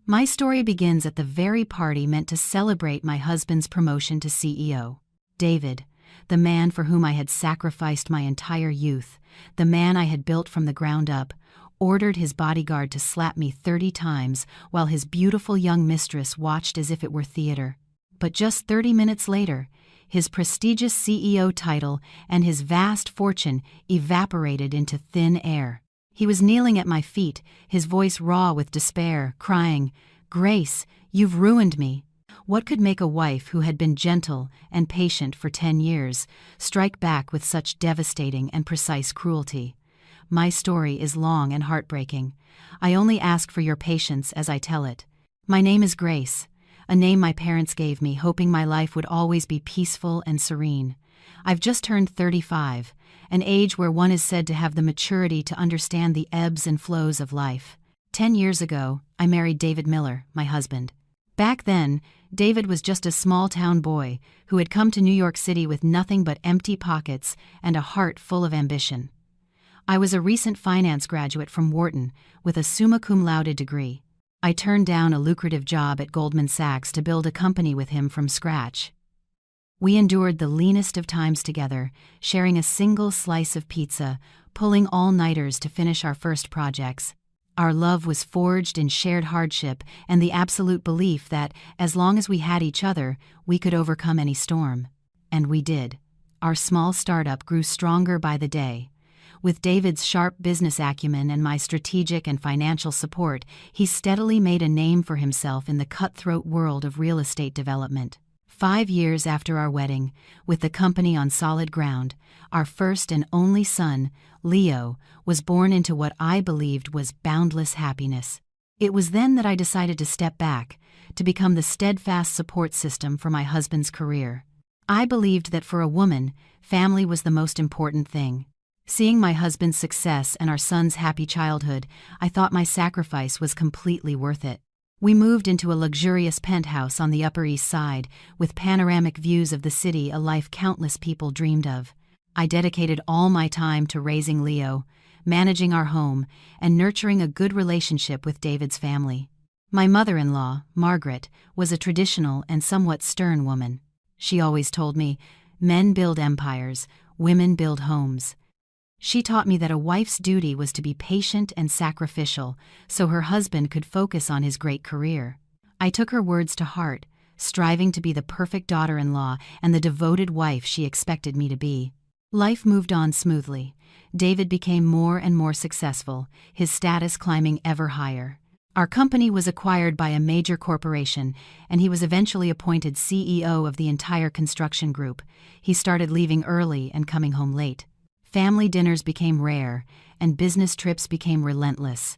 My story begins at the very party meant to celebrate my husband's promotion to CEO. David, the man for whom I had sacrificed my entire youth, the man I had built from the ground up, ordered his bodyguard to slap me 30 times while his beautiful young mistress watched as if it were theater. But just 30 minutes later, his prestigious CEO title and his vast fortune evaporated into thin air. He was kneeling at my feet, his voice raw with despair, crying, "Grace, you've ruined me." What could make a wife who had been gentle and patient for 10 years strike back with such devastating and precise cruelty? My story is long and heartbreaking. I only ask for your patience as I tell it. My name is Grace, a name my parents gave me, hoping my life would always be peaceful and serene. I've just turned 35, an age where one is said to have the maturity to understand the ebbs and flows of life. 10 years ago, I married David Miller, my husband. Back then, David was just a small-town boy who had come to New York City with nothing but empty pockets and a heart full of ambition. I was a recent finance graduate from Wharton with a summa cum laude degree. I turned down a lucrative job at Goldman Sachs to build a company with him from scratch. We endured the leanest of times together, sharing a single slice of pizza, pulling all-nighters to finish our first projects. Our love was forged in shared hardship and the absolute belief that, as long as we had each other, we could overcome any storm. And we did. Our small startup grew stronger by the day. With David's sharp business acumen and my strategic and financial support, he steadily made a name for himself in the cutthroat world of real estate development. 5 years after our wedding, with the company on solid ground, our first and only son, Leo, was born into what I believed was boundless happiness. It was then that I decided to step back, to become the steadfast support system for my husband's career. I believed that for a woman, family was the most important thing. Seeing my husband's success and our son's happy childhood, I thought my sacrifice was completely worth it. We moved into a luxurious penthouse on the Upper East Side, with panoramic views of the city, a life countless people dreamed of. I dedicated all my time to raising Leo, managing our home, and nurturing a good relationship with David's family. My mother-in-law, Margaret, was a traditional and somewhat stern woman. She always told me, "Men build empires, women build homes." She taught me that a wife's duty was to be patient and sacrificial so her husband could focus on his great career. I took her words to heart, striving to be the perfect daughter-in-law and the devoted wife she expected me to be. Life moved on smoothly. David became more and more successful, his status climbing ever higher. Our company was acquired by a major corporation, and he was eventually appointed CEO of the entire construction group. He started leaving early and coming home late. Family dinners became rare, and business trips became relentless.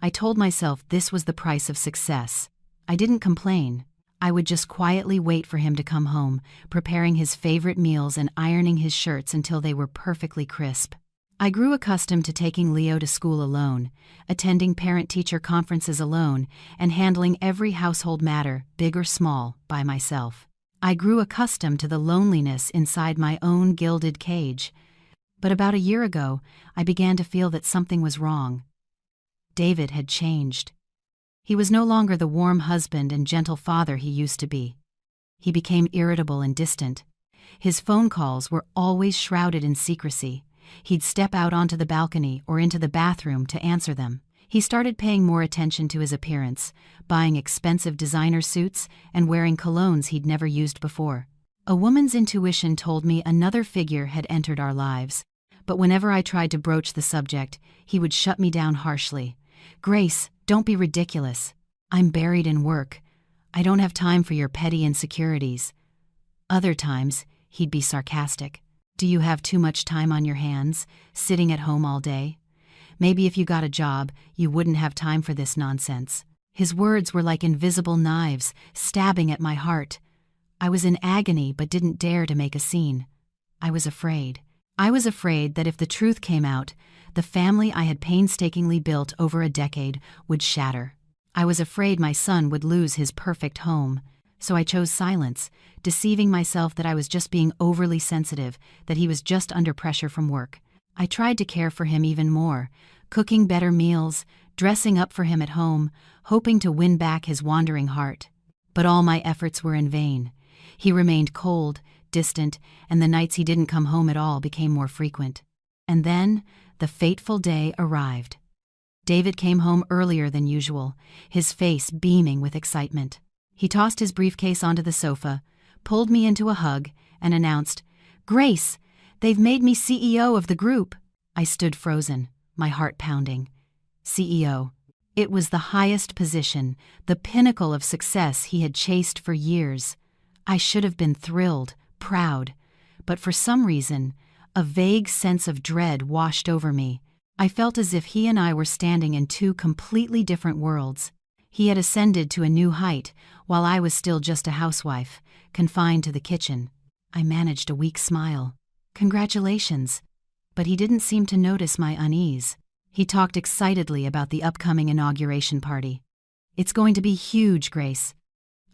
I told myself this was the price of success. I didn't complain. I would just quietly wait for him to come home, preparing his favorite meals and ironing his shirts until they were perfectly crisp. I grew accustomed to taking Leo to school alone, attending parent-teacher conferences alone, and handling every household matter, big or small, by myself. I grew accustomed to the loneliness inside my own gilded cage. But about a year ago, I began to feel that something was wrong. David had changed. He was no longer the warm husband and gentle father he used to be. He became irritable and distant. His phone calls were always shrouded in secrecy. He'd step out onto the balcony or into the bathroom to answer them. He started paying more attention to his appearance, buying expensive designer suits and wearing colognes he'd never used before. A woman's intuition told me another figure had entered our lives. But whenever I tried to broach the subject, he would shut me down harshly. "Grace, don't be ridiculous. I'm buried in work. I don't have time for your petty insecurities." Other times, he'd be sarcastic. "Do you have too much time on your hands, sitting at home all day? Maybe if you got a job, you wouldn't have time for this nonsense." His words were like invisible knives, stabbing at my heart. I was in agony but didn't dare to make a scene. I was afraid. I was afraid that if the truth came out, the family I had painstakingly built over a decade would shatter. I was afraid my son would lose his perfect home, so I chose silence, deceiving myself that I was just being overly sensitive, that he was just under pressure from work. I tried to care for him even more, cooking better meals, dressing up for him at home, hoping to win back his wandering heart. But all my efforts were in vain. He remained cold, distant, and the nights he didn't come home at all became more frequent. And then, the fateful day arrived. David came home earlier than usual, his face beaming with excitement. He tossed his briefcase onto the sofa, pulled me into a hug, and announced, "Grace, they've made me CEO of the group." I stood frozen, my heart pounding. CEO. It was the highest position, the pinnacle of success he had chased for years. I should have been thrilled, proud, but for some reason, a vague sense of dread washed over me. I felt as if he and I were standing in two completely different worlds. He had ascended to a new height, while I was still just a housewife, confined to the kitchen. I managed a weak smile. "Congratulations." But he didn't seem to notice my unease. He talked excitedly about the upcoming inauguration party. "It's going to be huge, Grace.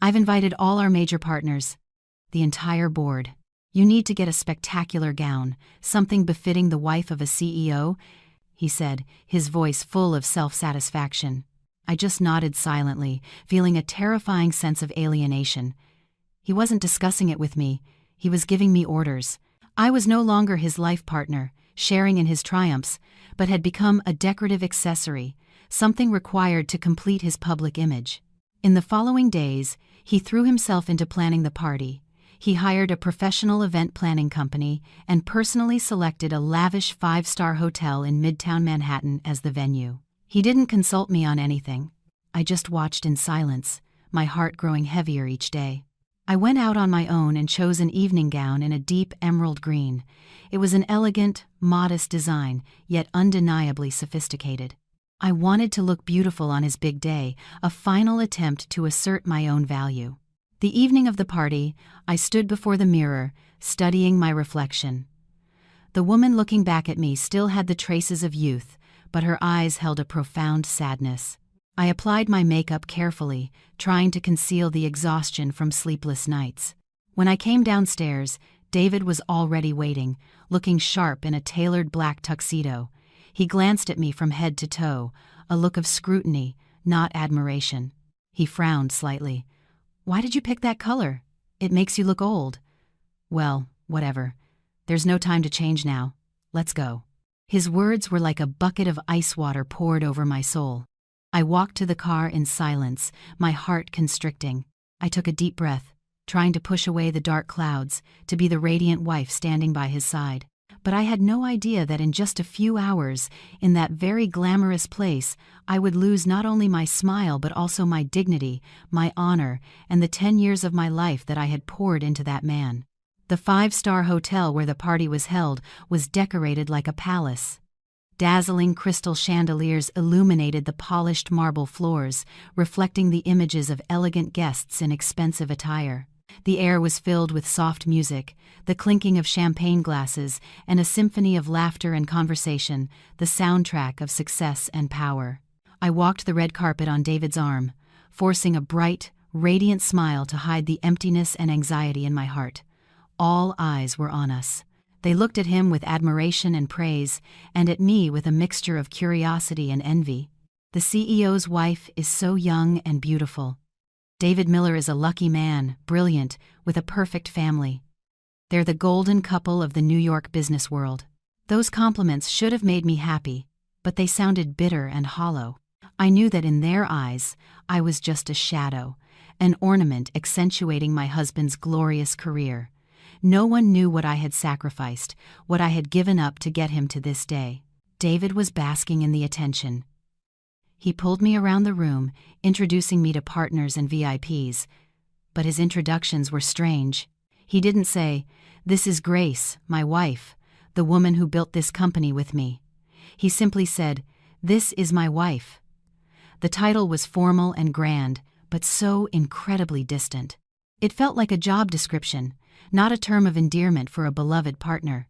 I've invited all our major partners, the entire board. You need to get a spectacular gown, something befitting the wife of a CEO," he said, his voice full of self-satisfaction. I just nodded silently, feeling a terrifying sense of alienation. He wasn't discussing it with me, he was giving me orders. I was no longer his life partner, sharing in his triumphs, but had become a decorative accessory, something required to complete his public image. In the following days, he threw himself into planning the party. He hired a professional event planning company and personally selected a lavish 5-star hotel in Midtown Manhattan as the venue. He didn't consult me on anything. I just watched in silence, my heart growing heavier each day. I went out on my own and chose an evening gown in a deep emerald green. It was an elegant, modest design, yet undeniably sophisticated. I wanted to look beautiful on his big day, a final attempt to assert my own value. The evening of the party, I stood before the mirror, studying my reflection. The woman looking back at me still had the traces of youth, but her eyes held a profound sadness. I applied my makeup carefully, trying to conceal the exhaustion from sleepless nights. When I came downstairs, David was already waiting, looking sharp in a tailored black tuxedo. He glanced at me from head to toe, a look of scrutiny, not admiration. He frowned slightly. "Why did you pick that color? It makes you look old." "Well, whatever. There's no time to change now. Let's go." His words were like a bucket of ice water poured over my soul. I walked to the car in silence, my heart constricting. I took a deep breath, trying to push away the dark clouds, to be the radiant wife standing by his side. But I had no idea that in just a few hours, in that very glamorous place, I would lose not only my smile but also my dignity, my honor, and the 10 years of my life that I had poured into that man. The 5-star hotel where the party was held was decorated like a palace. Dazzling crystal chandeliers illuminated the polished marble floors, reflecting the images of elegant guests in expensive attire. The air was filled with soft music, the clinking of champagne glasses, and a symphony of laughter and conversation, the soundtrack of success and power. I walked the red carpet on David's arm, forcing a bright, radiant smile to hide the emptiness and anxiety in my heart. All eyes were on us. They looked at him with admiration and praise, and at me with a mixture of curiosity and envy. The CEO's wife is so young and beautiful. David Miller is a lucky man, brilliant, with a perfect family. They're the golden couple of the New York business world. Those compliments should have made me happy, but they sounded bitter and hollow. I knew that in their eyes, I was just a shadow, an ornament accentuating my husband's glorious career. No one knew what I had sacrificed, what I had given up to get him to this day. David was basking in the attention. He pulled me around the room, introducing me to partners and VIPs. But his introductions were strange. He didn't say, "This is Grace, my wife, the woman who built this company with me." He simply said, "This is my wife." The title was formal and grand, but so incredibly distant. It felt like a job description, not a term of endearment for a beloved partner.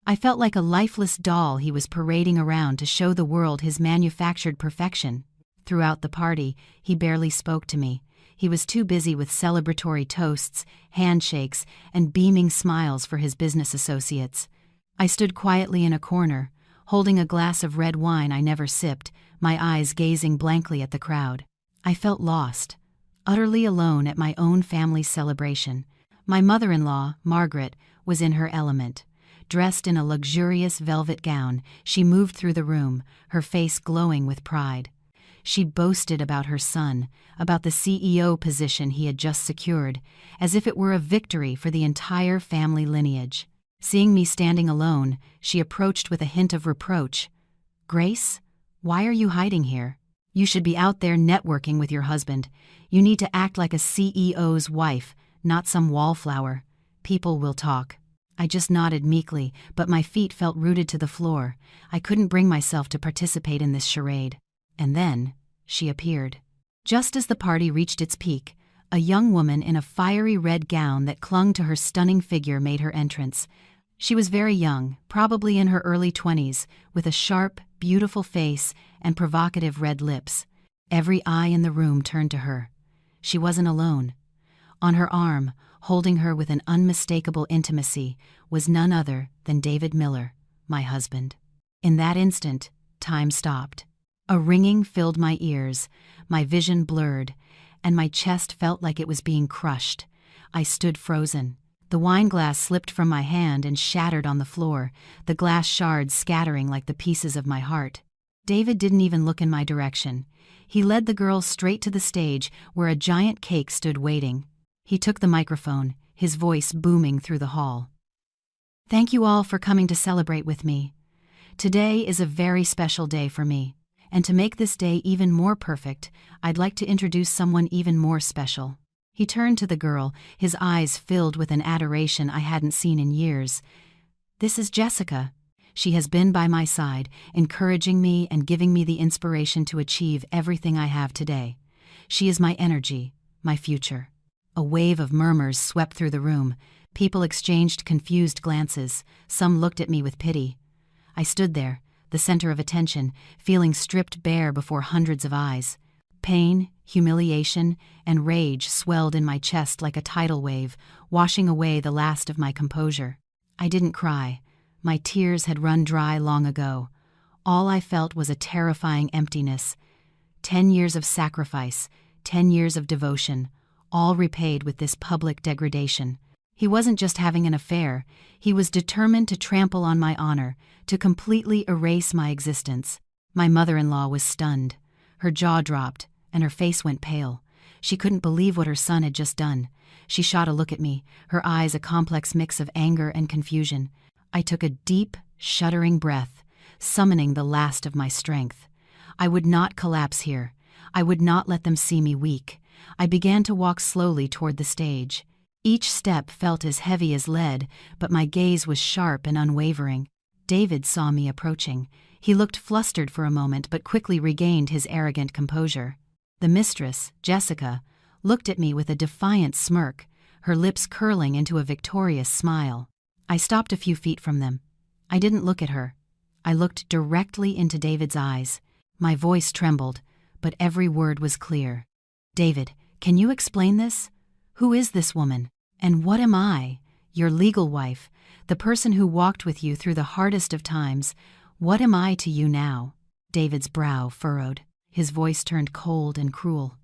I felt like a lifeless doll he was parading around to show the world his manufactured perfection. Throughout the party, he barely spoke to me. He was too busy with celebratory toasts, handshakes, and beaming smiles for his business associates. I stood quietly in a corner, holding a glass of red wine I never sipped, my eyes gazing blankly at the crowd. I felt lost, utterly alone at my own family's celebration. My mother-in-law, Margaret, was in her element. Dressed in a luxurious velvet gown, she moved through the room, her face glowing with pride. She boasted about her son, about the CEO position he had just secured, as if it were a victory for the entire family lineage. Seeing me standing alone, she approached with a hint of reproach. "Grace, why are you hiding here? You should be out there networking with your husband. You need to act like a CEO's wife, not some wallflower. People will talk." I just nodded meekly, but my feet felt rooted to the floor. I couldn't bring myself to participate in this charade. And then, she appeared. Just as the party reached its peak, a young woman in a fiery red gown that clung to her stunning figure made her entrance. She was very young, probably in her early 20s, with a sharp, beautiful face and provocative red lips. Every eye in the room turned to her. She wasn't alone. On her arm, holding her with an unmistakable intimacy, was none other than David Miller, my husband. In that instant, time stopped. A ringing filled my ears, my vision blurred, and my chest felt like it was being crushed. I stood frozen. The wine glass slipped from my hand and shattered on the floor, the glass shards scattering like the pieces of my heart. David didn't even look in my direction. He led the girls straight to the stage where a giant cake stood waiting. He took the microphone, his voice booming through the hall. "Thank you all for coming to celebrate with me. Today is a very special day for me. And to make this day even more perfect, I'd like to introduce someone even more special." He turned to the girl, his eyes filled with an adoration I hadn't seen in years. "This is Jessica. She has been by my side, encouraging me and giving me the inspiration to achieve everything I have today. She is my energy, my future." A wave of murmurs swept through the room. People exchanged confused glances. Some looked at me with pity. I stood there, the center of attention, feeling stripped bare before hundreds of eyes. Pain, humiliation, and rage swelled in my chest like a tidal wave, washing away the last of my composure. I didn't cry. My tears had run dry long ago. All I felt was a terrifying emptiness. 10 years of sacrifice, 10 years of devotion, all repaid with this public degradation. He wasn't just having an affair, he was determined to trample on my honor, to completely erase my existence. My mother-in-law was stunned. Her jaw dropped, and her face went pale. She couldn't believe what her son had just done. She shot a look at me, her eyes a complex mix of anger and confusion. I took a deep, shuddering breath, summoning the last of my strength. I would not collapse here. I would not let them see me weak. I began to walk slowly toward the stage. Each step felt as heavy as lead, but my gaze was sharp and unwavering. David saw me approaching. He looked flustered for a moment, but quickly regained his arrogant composure. The mistress, Jessica, looked at me with a defiant smirk, her lips curling into a victorious smile. I stopped a few feet from them. I didn't look at her. I looked directly into David's eyes. My voice trembled, but every word was clear. "David, can you explain this? Who is this woman? And what am I, your legal wife, the person who walked with you through the hardest of times? What am I to you now?" David's brow furrowed. His voice turned cold and cruel.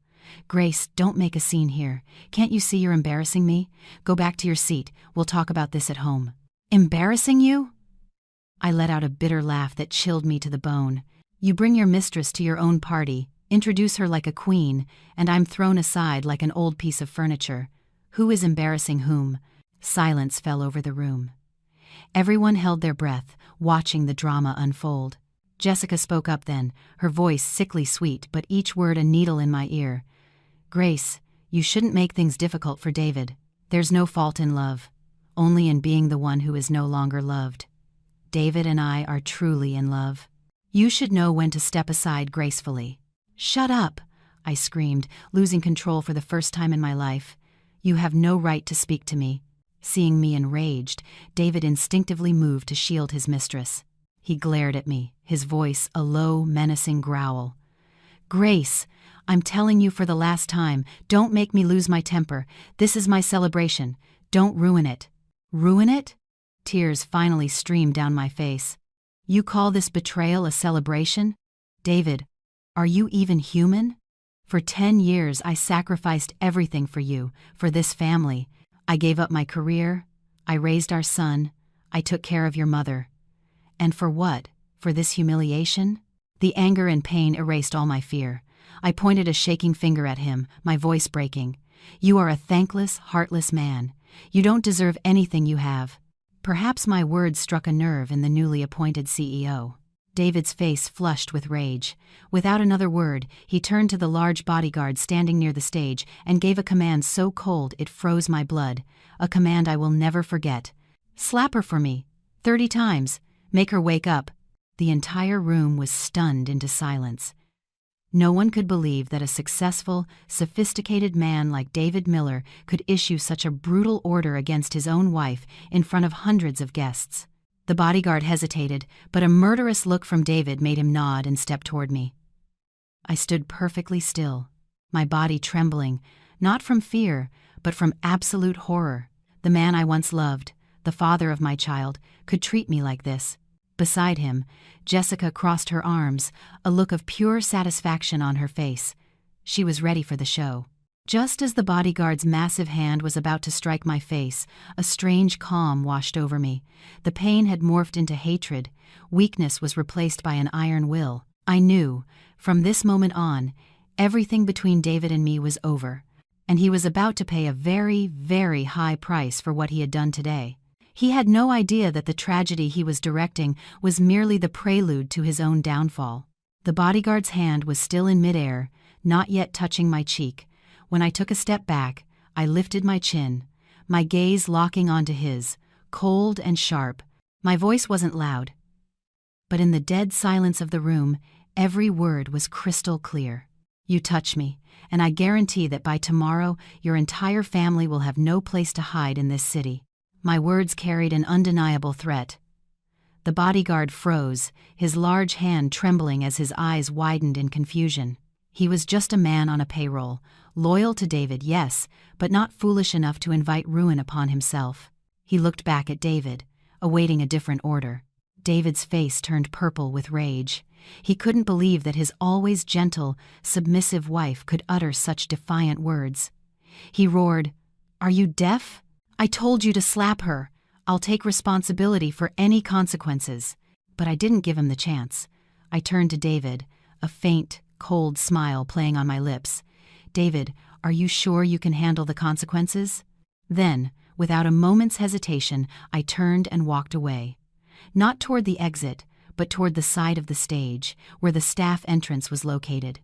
"Grace, don't make a scene here. Can't you see you're embarrassing me? Go back to your seat. We'll talk about this at home." "Embarrassing you?" I let out a bitter laugh that chilled me to the bone. "You bring your mistress to your own party, introduce her like a queen, and I'm thrown aside like an old piece of furniture. Who is embarrassing whom?" Silence fell over the room. Everyone held their breath, watching the drama unfold. Jessica spoke up then, her voice sickly sweet, but each word a needle in my ear. "Grace, you shouldn't make things difficult for David. There's no fault in love, only in being the one who is no longer loved. David and I are truly in love. You should know when to step aside gracefully." "Shut up!" I screamed, losing control for the first time in my life. "You have no right to speak to me." Seeing me enraged, David instinctively moved to shield his mistress. He glared at me, his voice a low, menacing growl. "Grace, I'm telling you for the last time, don't make me lose my temper. This is my celebration. Don't ruin it." "Ruin it?" Tears finally streamed down my face. You call this betrayal a celebration? David, are you even human? For 10 years I sacrificed everything for you, for this family. I gave up my career, I raised our son, I took care of your mother. And for what? For this humiliation? The anger and pain erased all my fear. I pointed a shaking finger at him, my voice breaking. You are a thankless, heartless man. You don't deserve anything you have. Perhaps my words struck a nerve in the newly appointed CEO. David's face flushed with rage. Without another word, he turned to the large bodyguard standing near the stage and gave a command so cold it froze my blood, a command I will never forget. Slap her for me, 30 times, make her wake up. The entire room was stunned into silence. No one could believe that a successful, sophisticated man like David Miller could issue such a brutal order against his own wife in front of hundreds of guests. The bodyguard hesitated, but a murderous look from David made him nod and step toward me. I stood perfectly still, my body trembling, not from fear, but from absolute horror. The man I once loved, the father of my child, could treat me like this. Beside him, Jessica crossed her arms, a look of pure satisfaction on her face. She was ready for the show. Just as the bodyguard's massive hand was about to strike my face, a strange calm washed over me. The pain had morphed into hatred. Weakness was replaced by an iron will. I knew, from this moment on, everything between David and me was over, and he was about to pay a very, very high price for what he had done today. He had no idea that the tragedy he was directing was merely the prelude to his own downfall. The bodyguard's hand was still in midair, not yet touching my cheek. When I took a step back, I lifted my chin, my gaze locking onto his, cold and sharp. My voice wasn't loud, but in the dead silence of the room, every word was crystal clear. You touch me, and I guarantee that by tomorrow your entire family will have no place to hide in this city. My words carried an undeniable threat. The bodyguard froze, his large hand trembling as his eyes widened in confusion. He was just a man on a payroll, loyal to David, yes, but not foolish enough to invite ruin upon himself. He looked back at David, awaiting a different order. David's face turned purple with rage. He couldn't believe that his always gentle, submissive wife could utter such defiant words. He roared, "Are you deaf? I told you to slap her. I'll take responsibility for any consequences." But I didn't give him the chance. I turned to David, a faint, cold smile playing on my lips. "David, are you sure you can handle the consequences?" Then, without a moment's hesitation, I turned and walked away. Not toward the exit, but toward the side of the stage, where the staff entrance was located.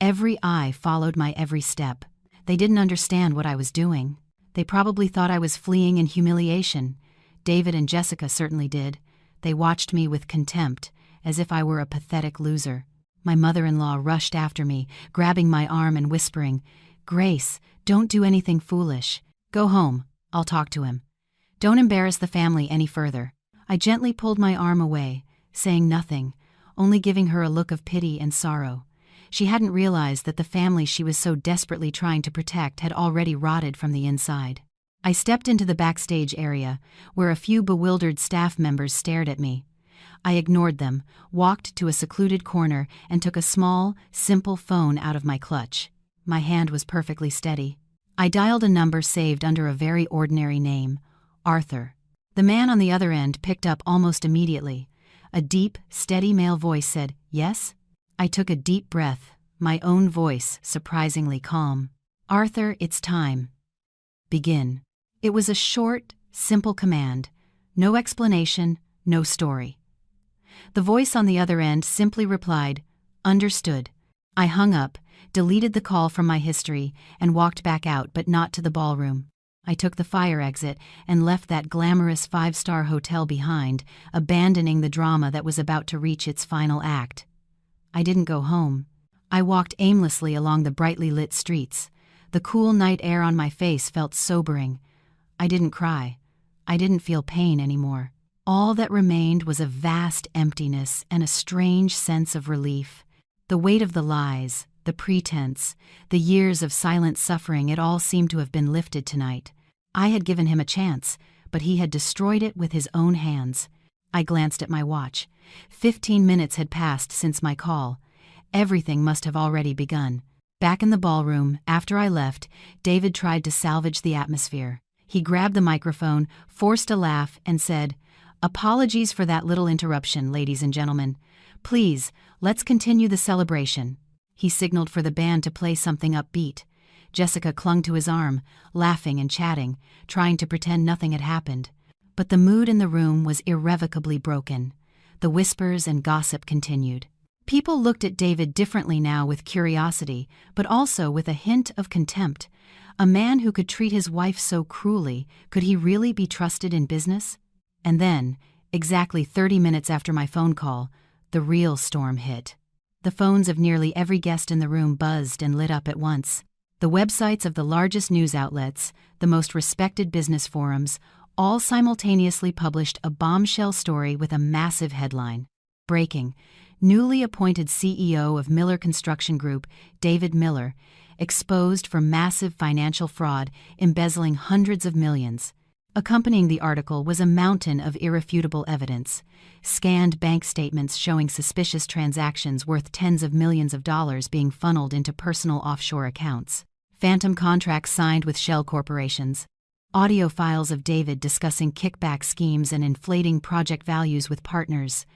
Every eye followed my every step. They didn't understand what I was doing. They probably thought I was fleeing in humiliation. David and Jessica certainly did. They watched me with contempt, as if I were a pathetic loser. My mother-in-law rushed after me, grabbing my arm and whispering, "Grace, don't do anything foolish. Go home, I'll talk to him. Don't embarrass the family any further." I gently pulled my arm away, saying nothing, only giving her a look of pity and sorrow. She hadn't realized that the family she was so desperately trying to protect had already rotted from the inside. I stepped into the backstage area, where a few bewildered staff members stared at me. I ignored them, walked to a secluded corner, and took a small, simple phone out of my clutch. My hand was perfectly steady. I dialed a number saved under a very ordinary name, Arthur. The man on the other end picked up almost immediately. A deep, steady male voice said, "Yes?" I took a deep breath, my own voice surprisingly calm. "Arthur, it's time. Begin." It was a short, simple command. No explanation, no story. The voice on the other end simply replied, "Understood." I hung up, deleted the call from my history, and walked back out, but not to the ballroom. I took the fire exit and left that glamorous 5-star hotel behind, abandoning the drama that was about to reach its final act. I didn't go home. I walked aimlessly along the brightly lit streets. The cool night air on my face felt sobering. I didn't cry. I didn't feel pain anymore. All that remained was a vast emptiness and a strange sense of relief. The weight of the lies, the pretense, the years of silent suffering, it all seemed to have been lifted tonight. I had given him a chance, but he had destroyed it with his own hands. I glanced at my watch. 15 minutes had passed since my call. Everything must have already begun. Back in the ballroom, after I left, David tried to salvage the atmosphere. He grabbed the microphone, forced a laugh, and said, "Apologies for that little interruption, ladies and gentlemen. Please, let's continue the celebration." He signaled for the band to play something upbeat. Jessica clung to his arm, laughing and chatting, trying to pretend nothing had happened. But the mood in the room was irrevocably broken. The whispers and gossip continued. People looked at David differently now, with curiosity, but also with a hint of contempt. A man who could treat his wife so cruelly, could he really be trusted in business? And then, exactly 30 minutes after my phone call, the real storm hit. The phones of nearly every guest in the room buzzed and lit up at once. The websites of the largest news outlets, the most respected business forums, all simultaneously published a bombshell story with a massive headline. Breaking: newly appointed CEO of Miller Construction Group, David Miller, exposed for massive financial fraud, embezzling hundreds of millions. Accompanying the article was a mountain of irrefutable evidence. Scanned bank statements showing suspicious transactions worth tens of millions of dollars being funneled into personal offshore accounts. Phantom contracts signed with shell corporations. Audio files of David discussing kickback schemes and inflating project values with partners.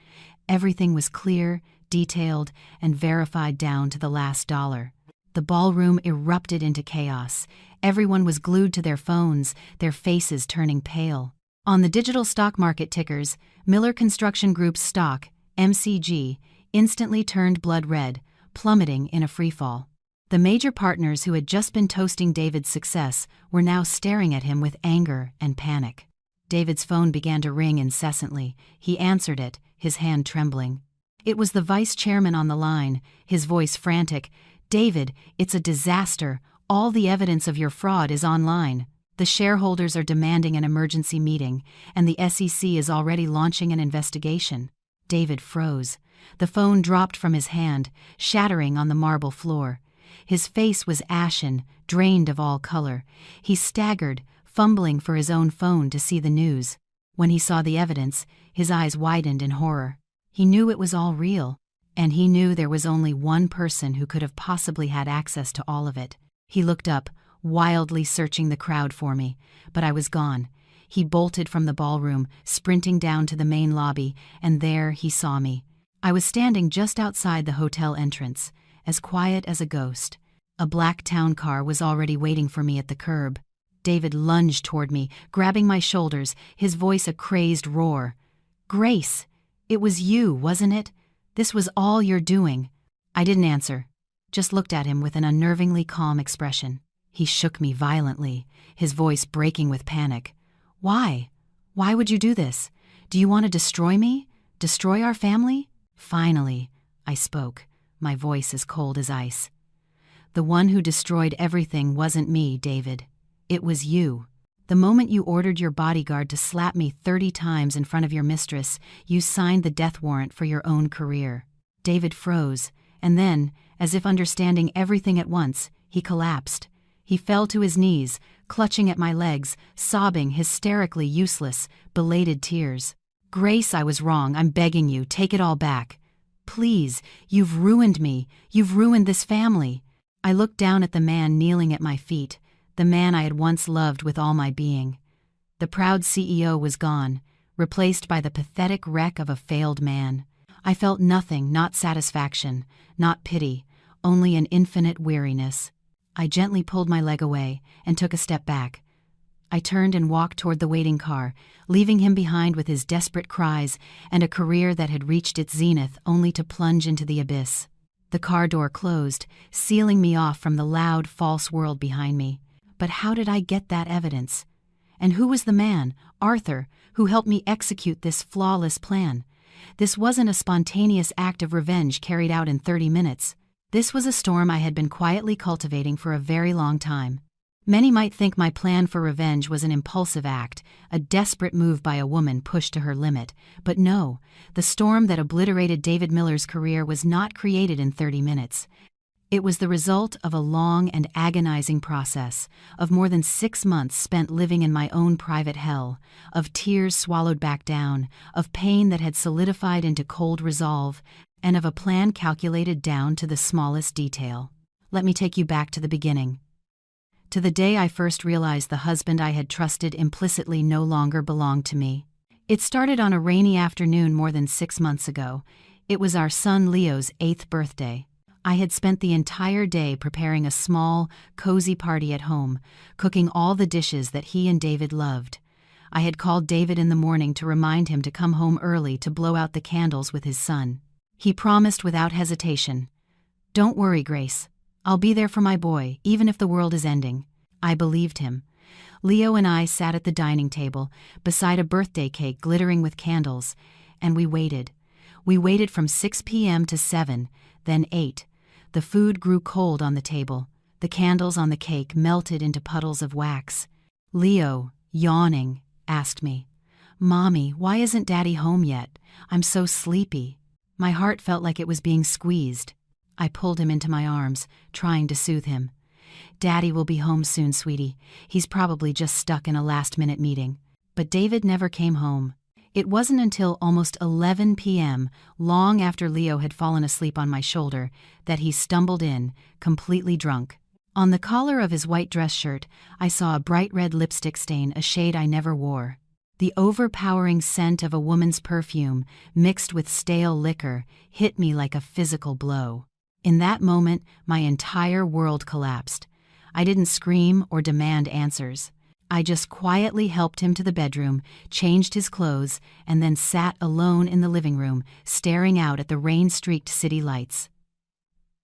Everything was clear, detailed, and verified down to the last dollar. The ballroom erupted into chaos. Everyone was glued to their phones, their faces turning pale. On the digital stock market tickers, Miller Construction Group's stock, MCG, instantly turned blood red, plummeting in a freefall. The major partners who had just been toasting David's success were now staring at him with anger and panic. David's phone began to ring incessantly. He answered it, his hand trembling. It was the vice chairman on the line, his voice frantic. "David, it's a disaster. All the evidence of your fraud is online. The shareholders are demanding an emergency meeting, and the SEC is already launching an investigation." David froze. The phone dropped from his hand, shattering on the marble floor. His face was ashen, drained of all color. He staggered, fumbling for his own phone to see the news. When he saw the evidence, his eyes widened in horror. He knew it was all real, and he knew there was only one person who could have possibly had access to all of it. He looked up, wildly searching the crowd for me, but I was gone. He bolted from the ballroom, sprinting down to the main lobby, and there he saw me. I was standing just outside the hotel entrance, as quiet as a ghost. A black town car was already waiting for me at the curb. David lunged toward me, grabbing my shoulders, his voice a crazed roar. "Grace, it was you, wasn't it? This was all you're doing." I didn't answer, just looked at him with an unnervingly calm expression. He shook me violently, his voice breaking with panic. "Why? Why would you do this? Do you want to destroy me? Destroy our family?" Finally, I spoke, my voice as cold as ice. "The one who destroyed everything wasn't me, David. It was you. The moment you ordered your bodyguard to slap me 30 times in front of your mistress, you signed the death warrant for your own career." David froze, and then, as if understanding everything at once, he collapsed. He fell to his knees, clutching at my legs, sobbing hysterically useless, belated tears. "Grace, I was wrong. I'm begging you, take it all back. Please, you've ruined me. You've ruined this family." I looked down at the man kneeling at my feet, the man I had once loved with all my being. The proud CEO was gone, replaced by the pathetic wreck of a failed man. I felt nothing, not satisfaction, not pity, only an infinite weariness. I gently pulled my leg away and took a step back. I turned and walked toward the waiting car, leaving him behind with his desperate cries and a career that had reached its zenith only to plunge into the abyss. The car door closed, sealing me off from the loud, false world behind me. But how did I get that evidence? And who was the man, Arthur, who helped me execute this flawless plan? This wasn't a spontaneous act of revenge carried out in 30 minutes. This was a storm I had been quietly cultivating for a very long time. Many might think my plan for revenge was an impulsive act, a desperate move by a woman pushed to her limit. But no, the storm that obliterated David Miller's career was not created in 30 minutes. It was the result of a long and agonizing process, of more than 6 months spent living in my own private hell, of tears swallowed back down, of pain that had solidified into cold resolve, and of a plan calculated down to the smallest detail. Let me take you back to the beginning. To the day I first realized the husband I had trusted implicitly no longer belonged to me. It started on a rainy afternoon more than 6 months ago. It was our son Leo's 8th birthday. I had spent the entire day preparing a small, cozy party at home, cooking all the dishes that he and David loved. I had called David in the morning to remind him to come home early to blow out the candles with his son. He promised without hesitation, "Don't worry, Grace. I'll be there for my boy, even if the world is ending." I believed him. Leo and I sat at the dining table, beside a birthday cake glittering with candles, and we waited. We waited from 6 p.m. to 7, then 8. The food grew cold on the table. The candles on the cake melted into puddles of wax. Leo, yawning, asked me, "Mommy, why isn't Daddy home yet? I'm so sleepy." My heart felt like it was being squeezed. I pulled him into my arms, trying to soothe him. "Daddy will be home soon, sweetie. He's probably just stuck in a last-minute meeting." But David never came home. It wasn't until almost 11 p.m., long after Leo had fallen asleep on my shoulder, that he stumbled in, completely drunk. On the collar of his white dress shirt, I saw a bright red lipstick stain, a shade I never wore. The overpowering scent of a woman's perfume, mixed with stale liquor, hit me like a physical blow. In that moment, my entire world collapsed. I didn't scream or demand answers. I just quietly helped him to the bedroom, changed his clothes, and then sat alone in the living room, staring out at the rain-streaked city lights.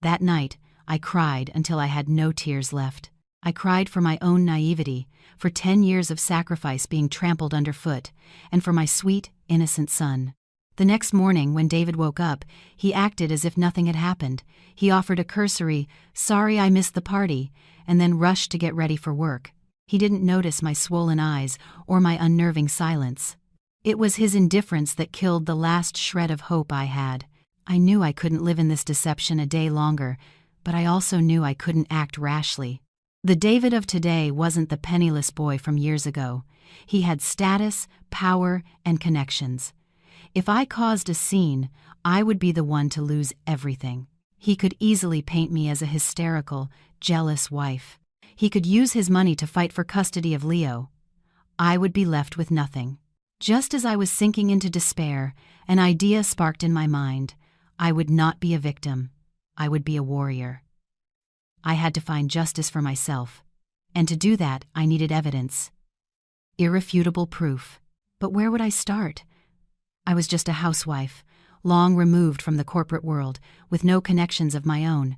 That night, I cried until I had no tears left. I cried for my own naivety, for 10 years of sacrifice being trampled underfoot, and for my sweet, innocent son. The next morning, when David woke up, he acted as if nothing had happened. He offered a cursory, "Sorry I missed the party," and then rushed to get ready for work. He didn't notice my swollen eyes or my unnerving silence. It was his indifference that killed the last shred of hope I had. I knew I couldn't live in this deception a day longer, but I also knew I couldn't act rashly. The David of today wasn't the penniless boy from years ago. He had status, power, and connections. If I caused a scene, I would be the one to lose everything. He could easily paint me as a hysterical, jealous wife. He could use his money to fight for custody of Leo. I would be left with nothing. Just as I was sinking into despair, an idea sparked in my mind. I would not be a victim. I would be a warrior. I had to find justice for myself. And to do that, I needed evidence. Irrefutable proof. But where would I start? I was just a housewife, long removed from the corporate world, with no connections of my own.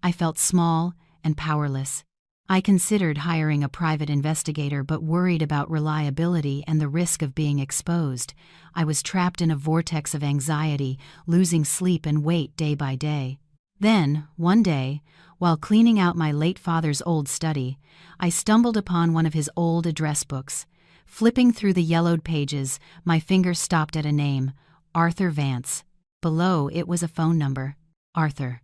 I felt small and powerless. I considered hiring a private investigator, but worried about reliability and the risk of being exposed. I was trapped in a vortex of anxiety, losing sleep and weight day by day. Then, one day, while cleaning out my late father's old study, I stumbled upon one of his old address books. Flipping through the yellowed pages, my finger stopped at a name, Arthur Vance. Below, it was a phone number. Arthur.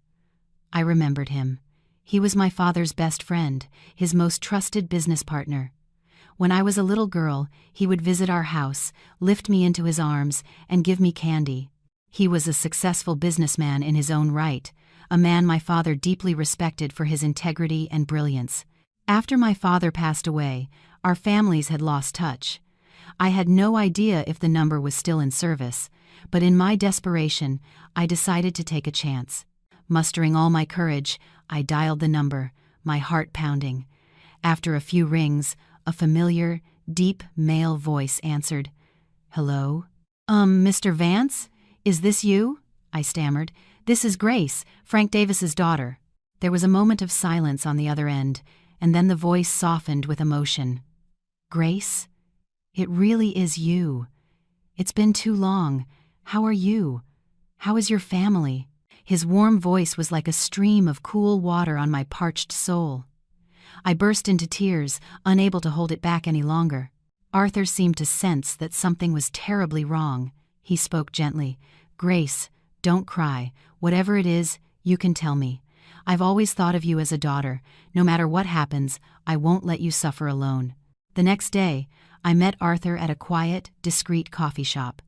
I remembered him. He was my father's best friend, his most trusted business partner. When I was a little girl, he would visit our house, lift me into his arms, and give me candy. He was a successful businessman in his own right, a man my father deeply respected for his integrity and brilliance. After my father passed away, our families had lost touch. I had no idea if the number was still in service, but in my desperation, I decided to take a chance. Mustering all my courage, I dialed the number, my heart pounding. After a few rings, a familiar, deep male voice answered. "Hello? Mr. Vance? Is this you?" I stammered. "This is Grace, Frank Davis's daughter." There was a moment of silence on the other end, and then the voice softened with emotion. "Grace? It really is you. It's been too long. How are you? How is your family?" His warm voice was like a stream of cool water on my parched soul. I burst into tears, unable to hold it back any longer. Arthur seemed to sense that something was terribly wrong. He spoke gently. "Grace, don't cry. Whatever it is, you can tell me. I've always thought of you as a daughter. No matter what happens, I won't let you suffer alone." The next day, I met Arthur at a quiet, discreet coffee shop.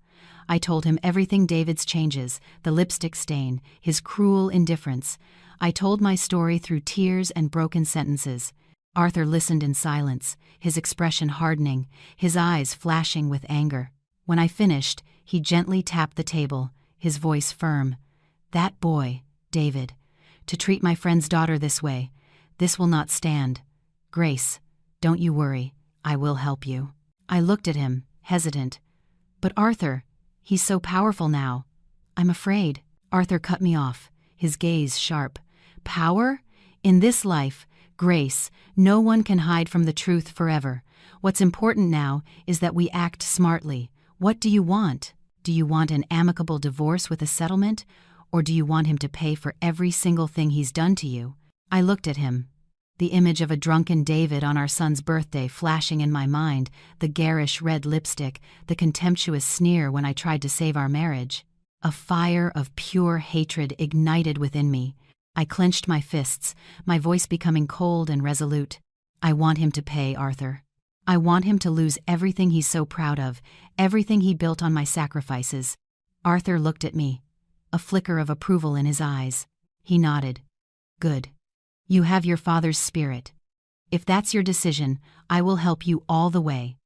I told him everything: David's changes, the lipstick stain, his cruel indifference. I told my story through tears and broken sentences. Arthur listened in silence, his expression hardening, his eyes flashing with anger. When I finished, he gently tapped the table, his voice firm. "That boy, David. To treat my friend's daughter this way, this will not stand. Grace, don't you worry, I will help you." I looked at him, hesitant. "But Arthur, he's so powerful now. I'm afraid." Arthur cut me off, his gaze sharp. "Power? In this life, Grace, no one can hide from the truth forever. What's important now is that we act smartly. What do you want? Do you want an amicable divorce with a settlement? Or do you want him to pay for every single thing he's done to you?" I looked at him. The image of a drunken David on our son's birthday flashing in my mind, the garish red lipstick, the contemptuous sneer when I tried to save our marriage. A fire of pure hatred ignited within me. I clenched my fists, my voice becoming cold and resolute. "I want him to pay, Arthur. I want him to lose everything he's so proud of, everything he built on my sacrifices." Arthur looked at me, a flicker of approval in his eyes. He nodded. "Good. You have your father's spirit. If that's your decision, I will help you all the way.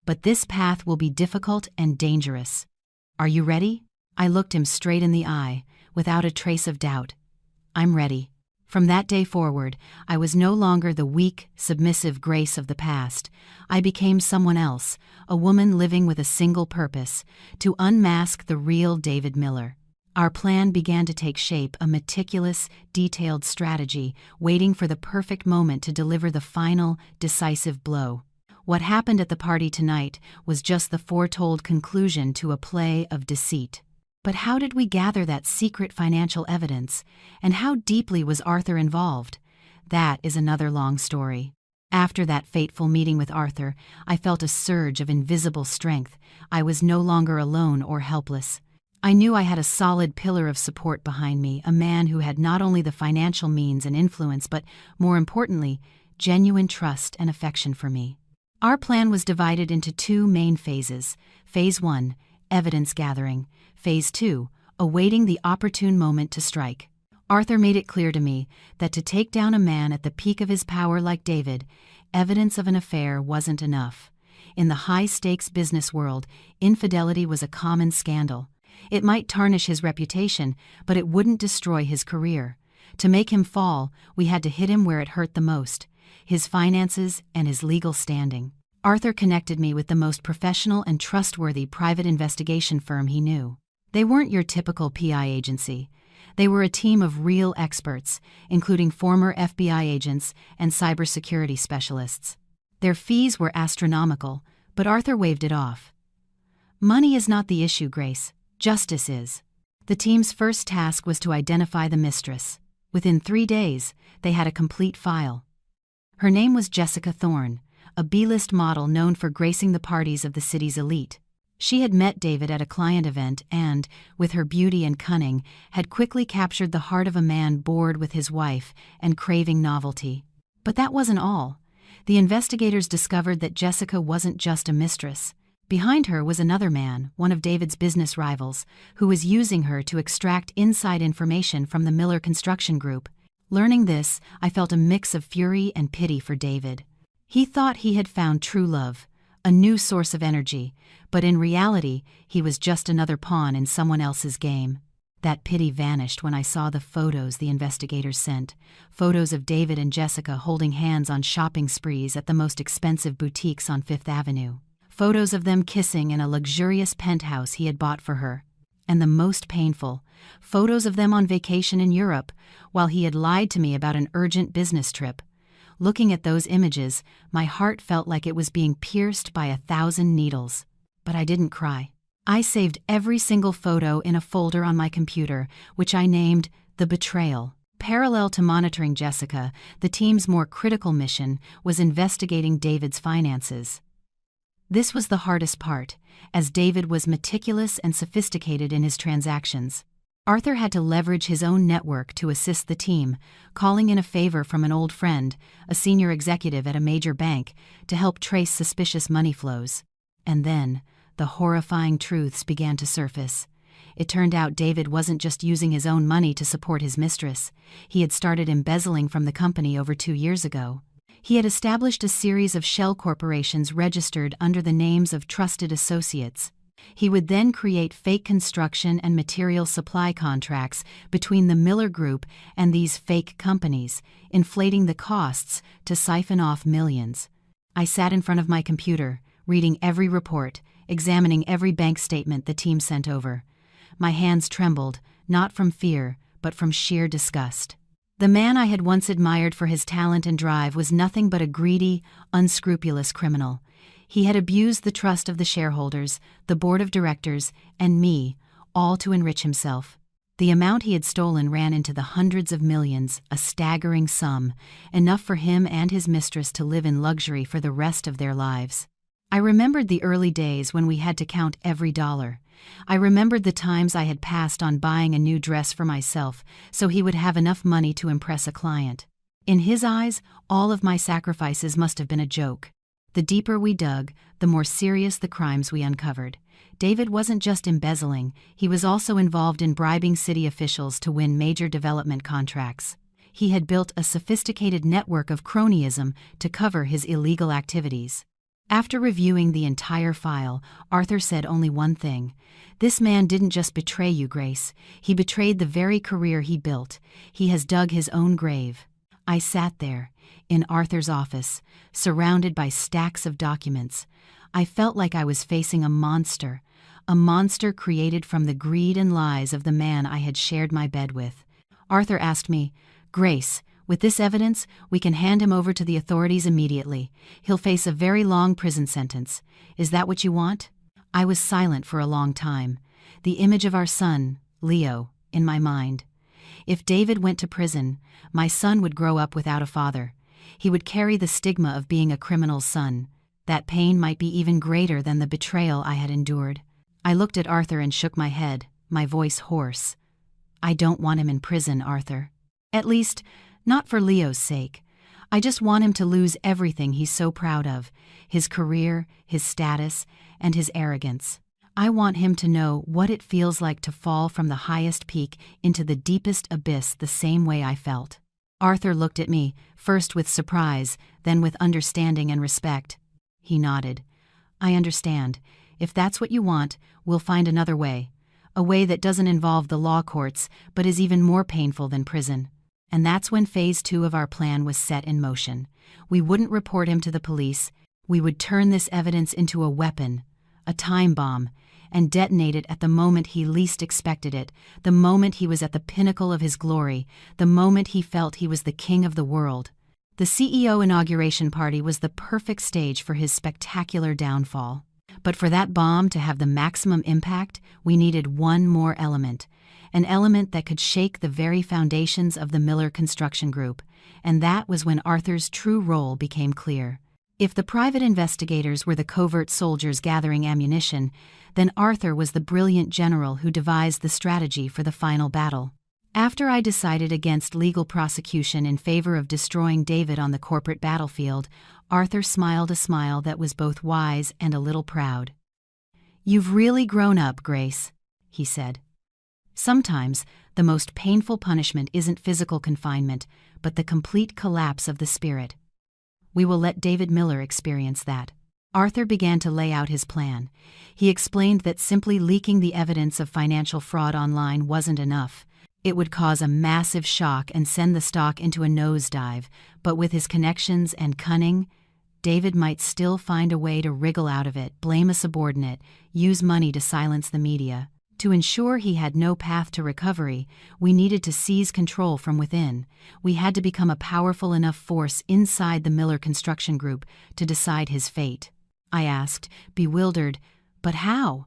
But this path will be difficult and dangerous. Are you ready?" I looked him straight in the eye, without a trace of doubt. "I'm ready." From that day forward, I was no longer the weak, submissive Grace of the past. I became someone else, a woman living with a single purpose: to unmask the real David Miller. Our plan began to take shape, a meticulous, detailed strategy, waiting for the perfect moment to deliver the final, decisive blow. What happened at the party tonight was just the foretold conclusion to a play of deceit. But how did we gather that secret financial evidence, and how deeply was Arthur involved? That is another long story. After that fateful meeting with Arthur, I felt a surge of invisible strength. I was no longer alone or helpless. I knew I had a solid pillar of support behind me, a man who had not only the financial means and influence, but, more importantly, genuine trust and affection for me. Our plan was divided into two main phases. Phase 1, evidence gathering. Phase 2, awaiting the opportune moment to strike. Arthur made it clear to me that to take down a man at the peak of his power like David, evidence of an affair wasn't enough. In the high-stakes business world, infidelity was a common scandal. It might tarnish his reputation, but it wouldn't destroy his career. To make him fall, we had to hit him where it hurt the most: his finances and his legal standing. Arthur connected me with the most professional and trustworthy private investigation firm he knew. They weren't your typical PI agency. They were a team of real experts, including former FBI agents and cybersecurity specialists. Their fees were astronomical, but Arthur waved it off. "Money is not the issue, Grace. Justice is." The team's first task was to identify the Mistress. Within 3 days, they had a complete file. Her name was Jessica Thorne, a B-list model known for gracing the parties of the city's elite. She had met David at a client event and, with her beauty and cunning, had quickly captured the heart of a man bored with his wife and craving novelty. But that wasn't all. The investigators discovered that Jessica wasn't just a mistress. Behind her was another man, one of David's business rivals, who was using her to extract inside information from the Miller Construction Group. Learning this, I felt a mix of fury and pity for David. He thought he had found true love, a new source of energy, but in reality, he was just another pawn in someone else's game. That pity vanished when I saw the photos the investigators sent, photos of David and Jessica holding hands on shopping sprees at the most expensive boutiques on Fifth Avenue. Photos of them kissing in a luxurious penthouse he had bought for her. And the most painful, photos of them on vacation in Europe, while he had lied to me about an urgent business trip. Looking at those images, my heart felt like it was being pierced by 1,000 needles. But I didn't cry. I saved every single photo in a folder on my computer, which I named The Betrayal. Parallel to monitoring Jessica, the team's more critical mission was investigating David's finances. This was the hardest part, as David was meticulous and sophisticated in his transactions. Arthur had to leverage his own network to assist the team, calling in a favor from an old friend, a senior executive at a major bank, to help trace suspicious money flows. And then, the horrifying truths began to surface. It turned out David wasn't just using his own money to support his mistress. He had started embezzling from the company over 2 years ago. He had established a series of shell corporations registered under the names of trusted associates. He would then create fake construction and material supply contracts between the Miller Group and these fake companies, inflating the costs to siphon off millions. I sat in front of my computer, reading every report, examining every bank statement the team sent over. My hands trembled, not from fear, but from sheer disgust. The man I had once admired for his talent and drive was nothing but a greedy, unscrupulous criminal. He had abused the trust of the shareholders, the board of directors, and me, all to enrich himself. The amount he had stolen ran into the hundreds of millions, a staggering sum, enough for him and his mistress to live in luxury for the rest of their lives. I remembered the early days when we had to count every dollar. I remembered the times I had passed on buying a new dress for myself so he would have enough money to impress a client. In his eyes, all of my sacrifices must have been a joke. The deeper we dug, the more serious the crimes we uncovered. David wasn't just embezzling, he was also involved in bribing city officials to win major development contracts. He had built a sophisticated network of cronyism to cover his illegal activities. After reviewing the entire file, Arthur said only one thing. This man didn't just betray you, Grace. He betrayed the very career he built. He has dug his own grave. I sat there, in Arthur's office, surrounded by stacks of documents. I felt like I was facing a monster created from the greed and lies of the man I had shared my bed with. Arthur asked me, "Grace, with this evidence, we can hand him over to the authorities immediately. He'll face a very long prison sentence. Is that what you want?" I was silent for a long time, the image of our son, Leo, in my mind. If David went to prison, my son would grow up without a father. He would carry the stigma of being a criminal's son. That pain might be even greater than the betrayal I had endured. I looked at Arthur and shook my head, my voice hoarse. "I don't want him in prison, Arthur. At least, not for Leo's sake. I just want him to lose everything he's so proud of, his career, his status, and his arrogance. I want him to know what it feels like to fall from the highest peak into the deepest abyss the same way I felt." Arthur looked at me, first with surprise, then with understanding and respect. He nodded. "I understand. If that's what you want, we'll find another way. A way that doesn't involve the law courts, but is even more painful than prison." And that's when phase 2 of our plan was set in motion. We wouldn't report him to the police. We would turn this evidence into a weapon, a time bomb, and detonate it at the moment he least expected it, the moment he was at the pinnacle of his glory, the moment he felt he was the king of the world. The CEO inauguration party was the perfect stage for his spectacular downfall. But for that bomb to have the maximum impact, we needed one more element, an element that could shake the very foundations of the Miller Construction Group, and that was when Arthur's true role became clear. If the private investigators were the covert soldiers gathering ammunition, then Arthur was the brilliant general who devised the strategy for the final battle. After I decided against legal prosecution in favor of destroying David on the corporate battlefield, Arthur smiled a smile that was both wise and a little proud. "You've really grown up, Grace," he said. "Sometimes, the most painful punishment isn't physical confinement, but the complete collapse of the spirit. We will let David Miller experience that." Arthur began to lay out his plan. He explained that simply leaking the evidence of financial fraud online wasn't enough. It would cause a massive shock and send the stock into a nosedive, but with his connections and cunning, David might still find a way to wriggle out of it, blame a subordinate, use money to silence the media. To ensure he had no path to recovery, we needed to seize control from within. We had to become a powerful enough force inside the Miller Construction Group to decide his fate. I asked, bewildered, "But how?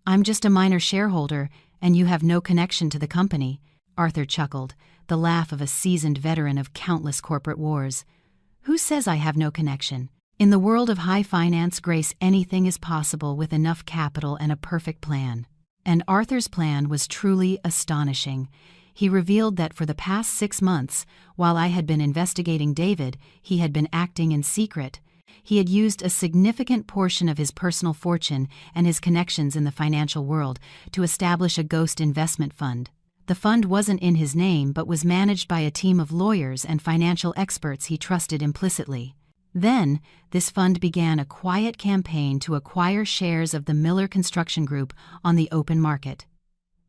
I'm just a minor shareholder, and you have no connection to the company." Arthur chuckled, the laugh of a seasoned veteran of countless corporate wars. "Who says I have no connection? In the world of high finance, Grace, anything is possible with enough capital and a perfect plan." And Arthur's plan was truly astonishing. He revealed that for the past 6 months, while I had been investigating David, he had been acting in secret. He had used a significant portion of his personal fortune and his connections in the financial world to establish a ghost investment fund. The fund wasn't in his name but was managed by a team of lawyers and financial experts he trusted implicitly. Then, this fund began a quiet campaign to acquire shares of the Miller Construction Group on the open market.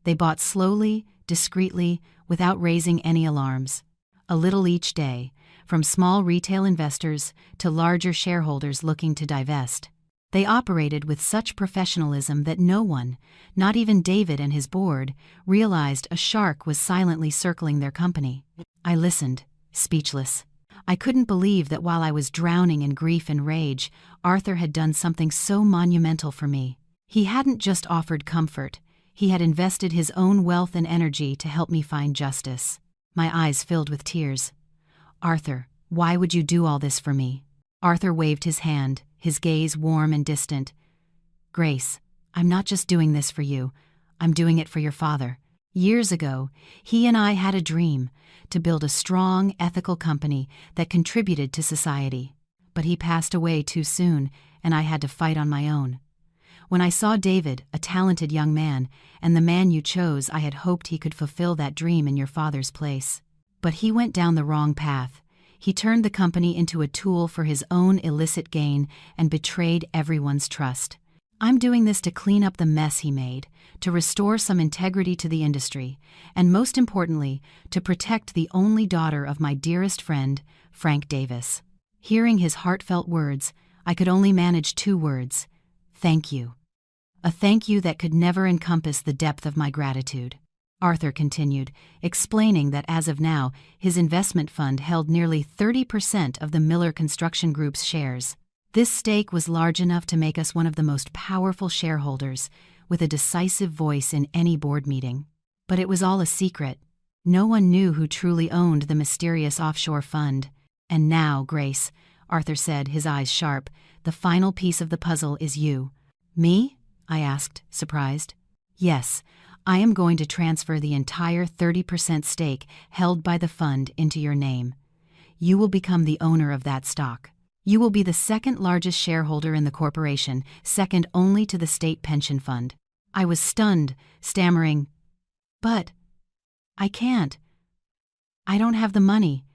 They bought slowly, discreetly, without raising any alarms. A little each day, from small retail investors to larger shareholders looking to divest. They operated with such professionalism that no one, not even David and his board, realized a shark was silently circling their company. I listened, speechless. I couldn't believe that while I was drowning in grief and rage, Arthur had done something so monumental for me. He hadn't just offered comfort, he had invested his own wealth and energy to help me find justice. My eyes filled with tears. Arthur, why would you do all this for me? Arthur waved his hand, his gaze warm and distant. Grace, I'm not just doing this for you, I'm doing it for your father. Years ago, he and I had a dream to build a strong, ethical company that contributed to society. But he passed away too soon, and I had to fight on my own. When I saw David, a talented young man, and the man you chose, I had hoped he could fulfill that dream in your father's place. But he went down the wrong path. He turned the company into a tool for his own illicit gain and betrayed everyone's trust. I'm doing this to clean up the mess he made, to restore some integrity to the industry, and most importantly, to protect the only daughter of my dearest friend, Frank Davis. Hearing his heartfelt words, I could only manage 2 words: thank you. A thank you that could never encompass the depth of my gratitude. Arthur continued, explaining that as of now, his investment fund held nearly 30% of the Miller Construction Group's shares. This stake was large enough to make us one of the most powerful shareholders, with a decisive voice in any board meeting. But it was all a secret. No one knew who truly owned the mysterious offshore fund. And now, Grace, Arthur said, his eyes sharp, the final piece of the puzzle is you. Me? I asked, surprised. Yes, I am going to transfer the entire 30% stake held by the fund into your name. You will become the owner of that stock. You will be the second largest shareholder in the corporation, second only to the state pension fund. I was stunned, stammering, "But I can't. I don't have the money.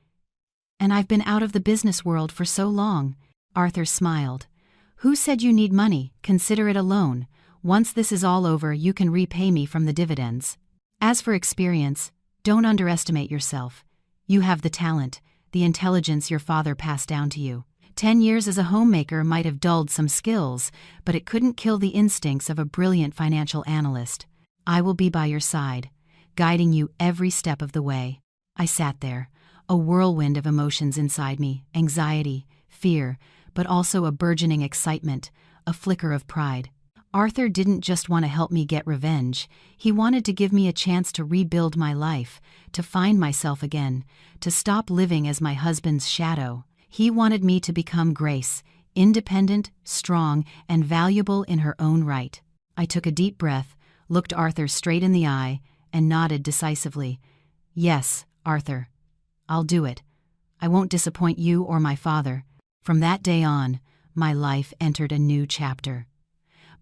And I've been out of the business world for so long." Arthur smiled. "Who said you need money? Consider it a loan. Once this is all over, you can repay me from the dividends. As for experience, don't underestimate yourself. You have the talent, the intelligence your father passed down to you. 10 years as a homemaker might have dulled some skills, but it couldn't kill the instincts of a brilliant financial analyst. I will be by your side, guiding you every step of the way." I sat there, a whirlwind of emotions inside me, anxiety, fear, but also a burgeoning excitement, a flicker of pride. Arthur didn't just want to help me get revenge, he wanted to give me a chance to rebuild my life, to find myself again, to stop living as my husband's shadow. He wanted me to become Grace, independent, strong, and valuable in her own right. I took a deep breath, looked Arthur straight in the eye, and nodded decisively. "Yes, Arthur. I'll do it. I won't disappoint you or my father." From that day on, my life entered a new chapter.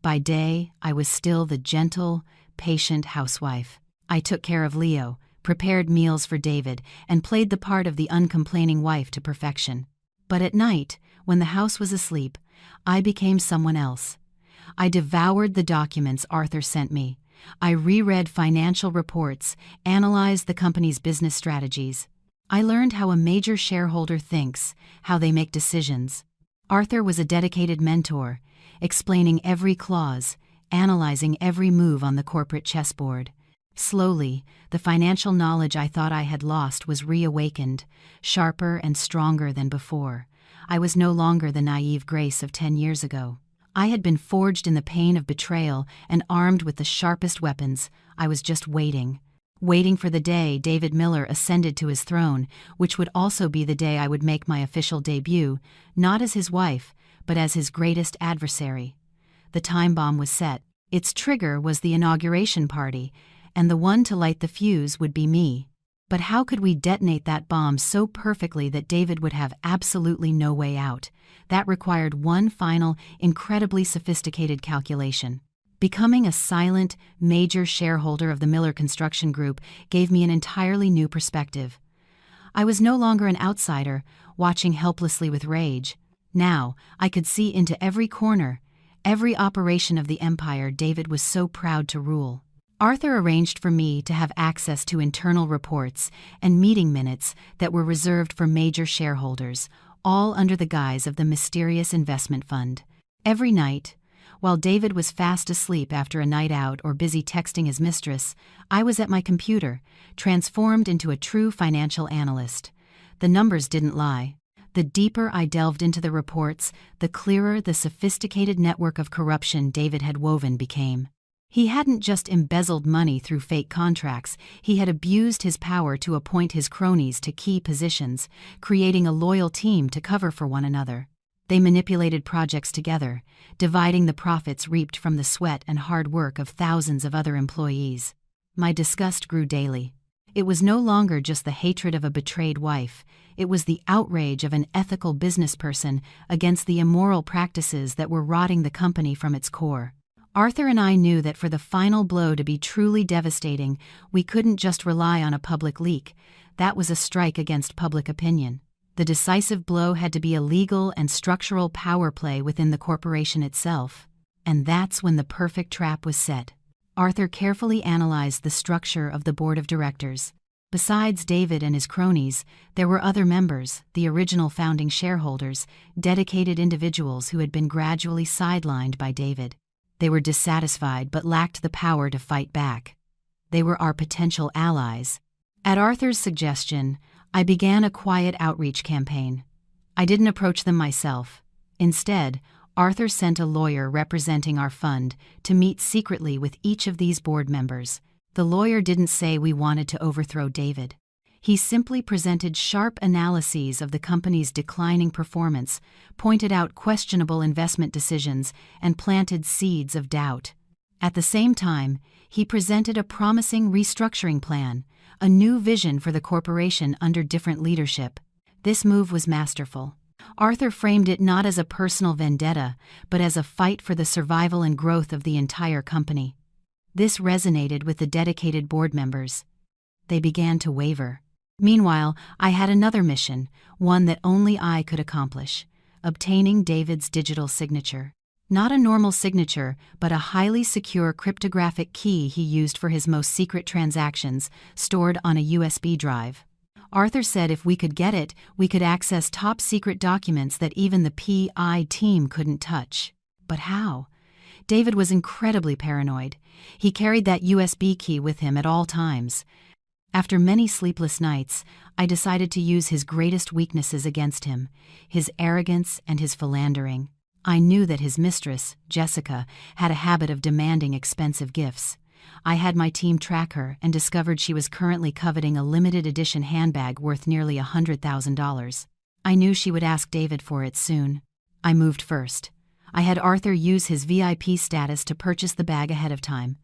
By day, I was still the gentle, patient housewife. I took care of Leo, prepared meals for David, and played the part of the uncomplaining wife to perfection. But at night, when the house was asleep, I became someone else. I devoured the documents Arthur sent me. I reread financial reports, analyzed the company's business strategies. I learned how a major shareholder thinks, how they make decisions. Arthur was a dedicated mentor, explaining every clause, analyzing every move on the corporate chessboard. Slowly, the financial knowledge I thought I had lost was reawakened, sharper and stronger than before. I was no longer the naive Grace of 10 years ago. I had been forged in the pain of betrayal and armed with the sharpest weapons. I was just waiting for the day David Miller ascended to his throne, which would also be the day I would make my official debut, not as his wife, but as his greatest adversary. The time bomb was set. Its trigger was the inauguration party, and the one to light the fuse would be me. But how could we detonate that bomb so perfectly that David would have absolutely no way out? That required one final, incredibly sophisticated calculation. Becoming a silent, major shareholder of the Miller Construction Group gave me an entirely new perspective. I was no longer an outsider, watching helplessly with rage. Now, I could see into every corner, every operation of the empire David was so proud to rule. Arthur arranged for me to have access to internal reports and meeting minutes that were reserved for major shareholders, all under the guise of the mysterious investment fund. Every night, while David was fast asleep after a night out or busy texting his mistress, I was at my computer, transformed into a true financial analyst. The numbers didn't lie. The deeper I delved into the reports, the clearer the sophisticated network of corruption David had woven became. He hadn't just embezzled money through fake contracts, he had abused his power to appoint his cronies to key positions, creating a loyal team to cover for one another. They manipulated projects together, dividing the profits reaped from the sweat and hard work of thousands of other employees. My disgust grew daily. It was no longer just the hatred of a betrayed wife, it was the outrage of an ethical businessperson against the immoral practices that were rotting the company from its core. Arthur and I knew that for the final blow to be truly devastating, we couldn't just rely on a public leak. That was a strike against public opinion. The decisive blow had to be a legal and structural power play within the corporation itself. And that's when the perfect trap was set. Arthur carefully analyzed the structure of the board of directors. Besides David and his cronies, there were other members, the original founding shareholders, dedicated individuals who had been gradually sidelined by David. They were dissatisfied but lacked the power to fight back. They were our potential allies. At Arthur's suggestion, I began a quiet outreach campaign. I didn't approach them myself. Instead, Arthur sent a lawyer representing our fund to meet secretly with each of these board members. The lawyer didn't say we wanted to overthrow David. He simply presented sharp analyses of the company's declining performance, pointed out questionable investment decisions, and planted seeds of doubt. At the same time, he presented a promising restructuring plan, a new vision for the corporation under different leadership. This move was masterful. Arthur framed it not as a personal vendetta, but as a fight for the survival and growth of the entire company. This resonated with the dedicated board members. They began to waver. Meanwhile, I had another mission, one that only I could accomplish: obtaining David's digital signature. Not a normal signature, but a highly secure cryptographic key he used for his most secret transactions, stored on a USB drive. Arthur said if we could get it, we could access top-secret documents that even the PI team couldn't touch. But how? David was incredibly paranoid. He carried that USB key with him at all times. After many sleepless nights, I decided to use his greatest weaknesses against him, his arrogance and his philandering. I knew that his mistress, Jessica, had a habit of demanding expensive gifts. I had my team track her and discovered she was currently coveting a limited edition handbag worth nearly $100,000. I knew she would ask David for it soon. I moved first. I had Arthur use his VIP status to purchase the bag ahead of time.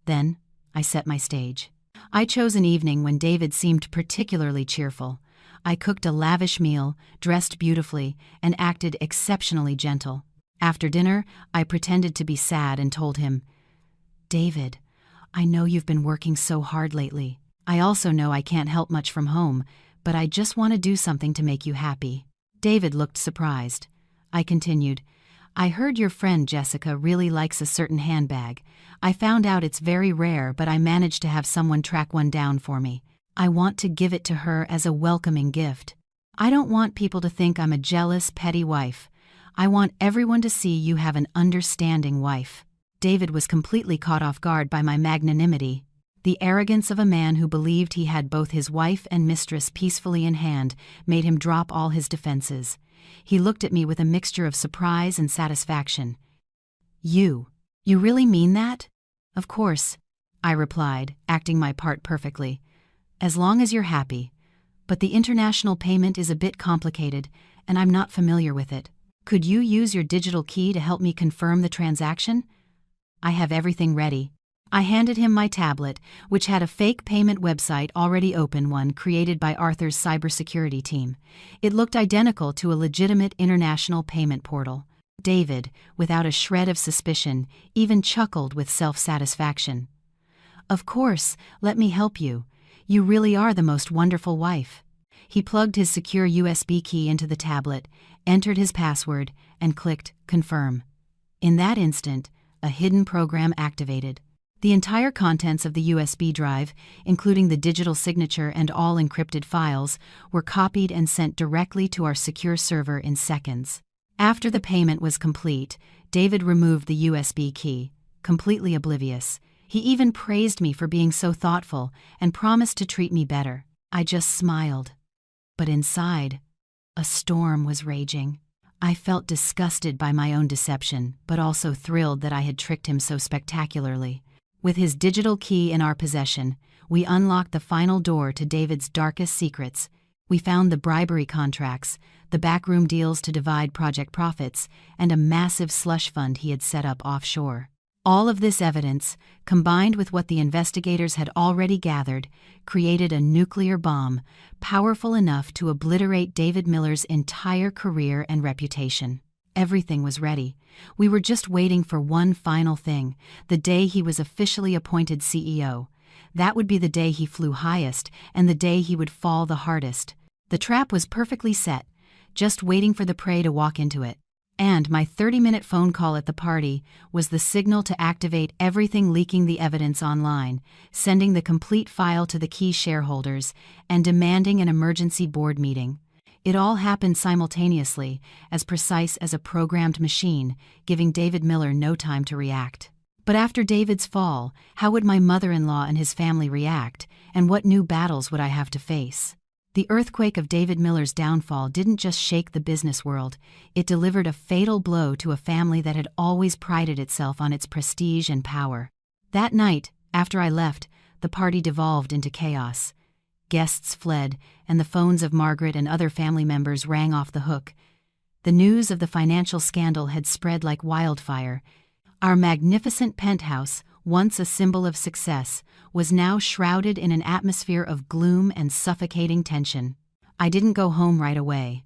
Then, I set my stage. I chose an evening when David seemed particularly cheerful. I cooked a lavish meal, dressed beautifully, and acted exceptionally gentle. After dinner, I pretended to be sad and told him, "David, I know you've been working so hard lately. I also know I can't help much from home, but I just want to do something to make you happy." David looked surprised. I continued, "I heard your friend Jessica really likes a certain handbag. I found out it's very rare, but I managed to have someone track one down for me. I want to give it to her as a welcoming gift. I don't want people to think I'm a jealous, petty wife. I want everyone to see you have an understanding wife." David was completely caught off guard by my magnanimity. The arrogance of a man who believed he had both his wife and mistress peacefully in hand made him drop all his defenses. He looked at me with a mixture of surprise and satisfaction. You really mean that?" "Of course," I replied, acting my part perfectly. "As long as you're happy. But the international payment is a bit complicated, and I'm not familiar with it. Could you use your digital key to help me confirm the transaction?" I have everything ready. I handed him my tablet, which had a fake payment website already open, one created by Arthur's cybersecurity team. It looked identical to a legitimate international payment portal. David, without a shred of suspicion, even chuckled with self-satisfaction. "Of course, let me help you. You really are the most wonderful wife." He plugged his secure USB key into the tablet, entered his password, and clicked Confirm. In that instant, a hidden program activated. The entire contents of the USB drive, including the digital signature and all encrypted files, were copied and sent directly to our secure server in seconds. After the payment was complete, David removed the USB key, completely oblivious. He even praised me for being so thoughtful and promised to treat me better. I just smiled. But inside, a storm was raging. I felt disgusted by my own deception, but also thrilled that I had tricked him so spectacularly. With his digital key in our possession, we unlocked the final door to David's darkest secrets. We found the bribery contracts, the backroom deals to divide project profits, and a massive slush fund he had set up offshore. All of this evidence, combined with what the investigators had already gathered, created a nuclear bomb, powerful enough to obliterate David Miller's entire career and reputation. Everything was ready. We were just waiting for one final thing, the day he was officially appointed CEO. That would be the day he flew highest and the day he would fall the hardest. The trap was perfectly set, just waiting for the prey to walk into it. And my 30-minute phone call at the party was the signal to activate everything, leaking the evidence online, sending the complete file to the key shareholders, and demanding an emergency board meeting. It all happened simultaneously, as precise as a programmed machine, giving David Miller no time to react. But after David's fall, how would my mother-in-law and his family react, and what new battles would I have to face? The earthquake of David Miller's downfall didn't just shake the business world, it delivered a fatal blow to a family that had always prided itself on its prestige and power. That night, after I left, the party devolved into chaos. Guests fled, and the phones of Margaret and other family members rang off the hook. The news of the financial scandal had spread like wildfire. Our magnificent penthouse, once a symbol of success, was now shrouded in an atmosphere of gloom and suffocating tension. I didn't go home right away.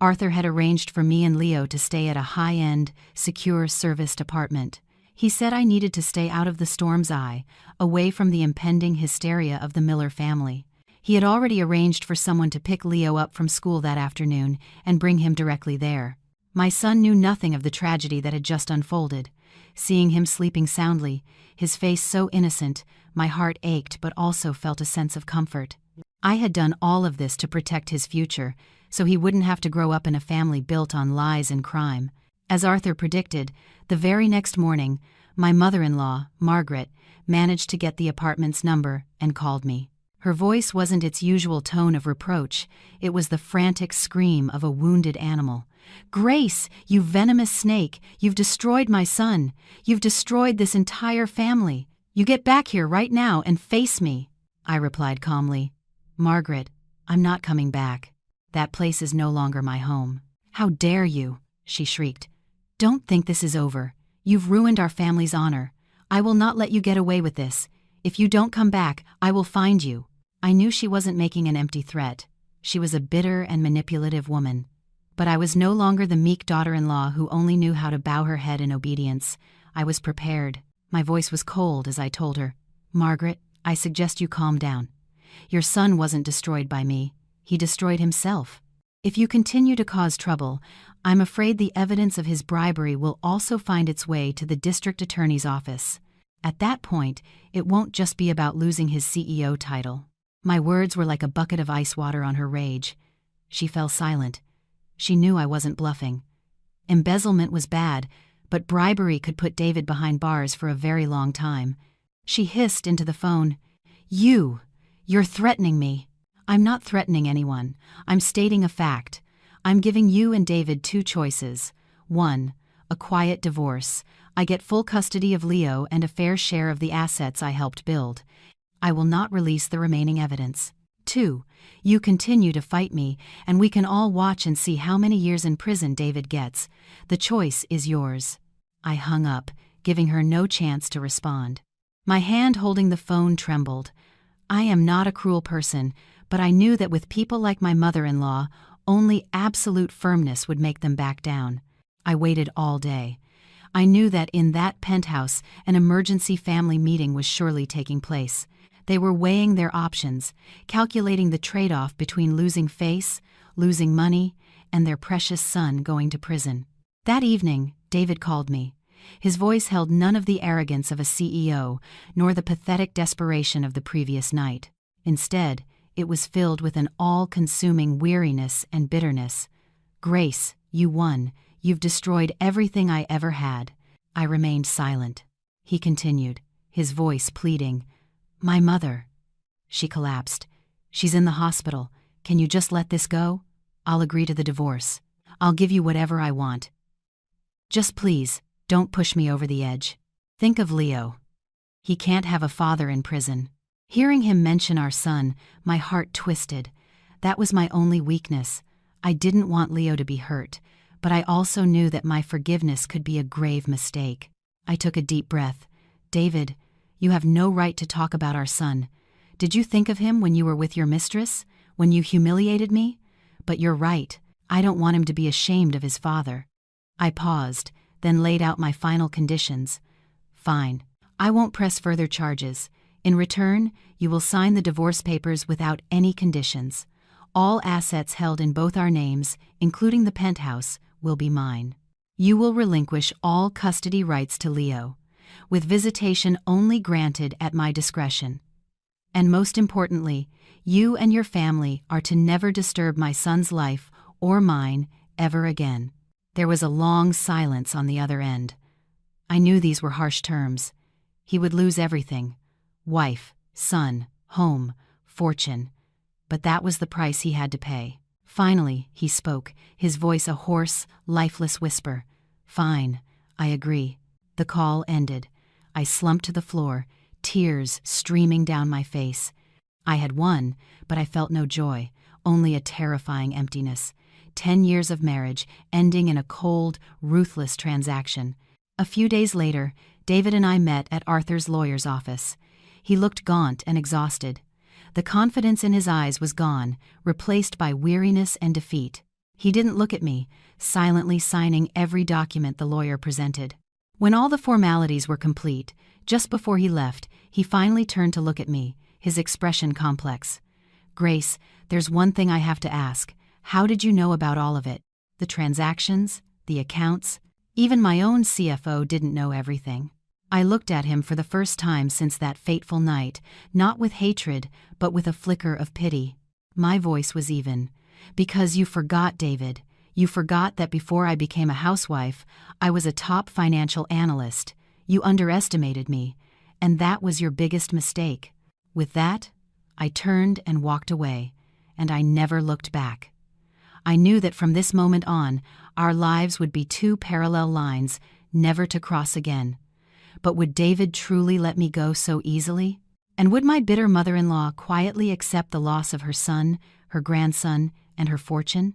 Arthur had arranged for me and Leo to stay at a high-end, secure, serviced apartment. He said I needed to stay out of the storm's eye, away from the impending hysteria of the Miller family. He had already arranged for someone to pick Leo up from school that afternoon and bring him directly there. My son knew nothing of the tragedy that had just unfolded. Seeing him sleeping soundly, his face so innocent, my heart ached but also felt a sense of comfort. I had done all of this to protect his future, so he wouldn't have to grow up in a family built on lies and crime. As Arthur predicted, the very next morning, my mother-in-law, Margaret, managed to get the apartment's number and called me. Her voice wasn't its usual tone of reproach, it was the frantic scream of a wounded animal. "Grace, you venomous snake, you've destroyed my son. You've destroyed this entire family. You get back here right now and face me." I replied calmly, "Margaret, I'm not coming back. That place is no longer my home." "How dare you?" she shrieked. "Don't think this is over. You've ruined our family's honor. I will not let you get away with this. If you don't come back, I will find you." I knew she wasn't making an empty threat. She was a bitter and manipulative woman. But I was no longer the meek daughter-in-law who only knew how to bow her head in obedience. I was prepared. My voice was cold as I told her, "Margaret, I suggest you calm down. Your son wasn't destroyed by me. He destroyed himself. If you continue to cause trouble, I'm afraid the evidence of his bribery will also find its way to the district attorney's office. At that point, it won't just be about losing his CEO title." My words were like a bucket of ice water on her rage. She fell silent. She knew I wasn't bluffing. Embezzlement was bad, but bribery could put David behind bars for a very long time. She hissed into the phone, You're threatening me." "I'm not threatening anyone. I'm stating a fact. I'm giving you and David two choices. 1, a quiet divorce. I get full custody of Leo and a fair share of the assets I helped build. I will not release the remaining evidence. 2, you continue to fight me, and we can all watch and see how many years in prison David gets. The choice is yours." I hung up, giving her no chance to respond. My hand holding the phone trembled. I am not a cruel person, but I knew that with people like my mother-in-law, only absolute firmness would make them back down. I waited all day. I knew that in that penthouse, an emergency family meeting was surely taking place. They were weighing their options, calculating the trade-off between losing face, losing money, and their precious son going to prison. That evening, David called me. His voice held none of the arrogance of a CEO, nor the pathetic desperation of the previous night. Instead, it was filled with an all-consuming weariness and bitterness. "Grace, you won. You've destroyed everything I ever had." I remained silent. He continued, his voice pleading. "My mother." She collapsed. "She's in the hospital. Can you just let this go? I'll agree to the divorce. I'll give you whatever I want. Just please, don't push me over the edge. Think of Leo. He can't have a father in prison." Hearing him mention our son, my heart twisted. That was my only weakness. I didn't want Leo to be hurt, but I also knew that my forgiveness could be a grave mistake. I took a deep breath. "David, you have no right to talk about our son. Did you think of him when you were with your mistress, when you humiliated me? But you're right, I don't want him to be ashamed of his father." I paused, then laid out my final conditions. "Fine. I won't press further charges. In return, you will sign the divorce papers without any conditions. All assets held in both our names, including the penthouse, will be mine. You will relinquish all custody rights to Leo, with visitation only granted at my discretion. And most importantly, you and your family are to never disturb my son's life or mine ever again." There was a long silence on the other end. I knew these were harsh terms. He would lose everything: wife, son, home, fortune. But that was the price he had to pay. Finally, he spoke, his voice a hoarse, lifeless whisper. "Fine, I agree." The call ended. I slumped to the floor, tears streaming down my face. I had won, but I felt no joy, only a terrifying emptiness. 10 years of marriage ending in a cold, ruthless transaction. A few days later, David and I met at Arthur's lawyer's office. He looked gaunt and exhausted. The confidence in his eyes was gone, replaced by weariness and defeat. He didn't look at me, silently signing every document the lawyer presented. When all the formalities were complete, just before he left, he finally turned to look at me, his expression complex. "Grace, there's one thing I have to ask. How did you know about all of it? The transactions, the accounts? Even my own CFO didn't know everything." I looked at him for the first time since that fateful night, not with hatred, but with a flicker of pity. My voice was even. "Because you forgot, David. You forgot that before I became a housewife, I was a top financial analyst. You underestimated me, and that was your biggest mistake." With that, I turned and walked away, and I never looked back. I knew that from this moment on, our lives would be two parallel lines, never to cross again. But would David truly let me go so easily? And would my bitter mother-in-law quietly accept the loss of her son, her grandson, and her fortune?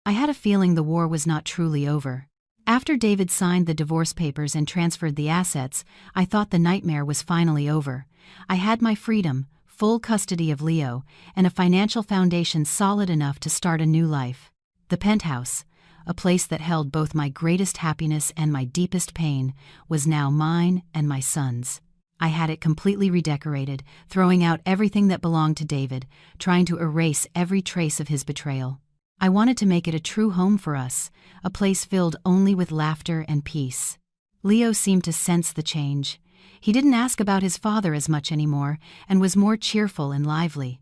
I had a feeling the war was not truly over. After David signed the divorce papers and transferred the assets, I thought the nightmare was finally over. I had my freedom, full custody of Leo, and a financial foundation solid enough to start a new life. The penthouse, a place that held both my greatest happiness and my deepest pain, was now mine and my son's. I had it completely redecorated, throwing out everything that belonged to David, trying to erase every trace of his betrayal. I wanted to make it a true home for us, a place filled only with laughter and peace. Leo seemed to sense the change. He didn't ask about his father as much anymore, and was more cheerful and lively.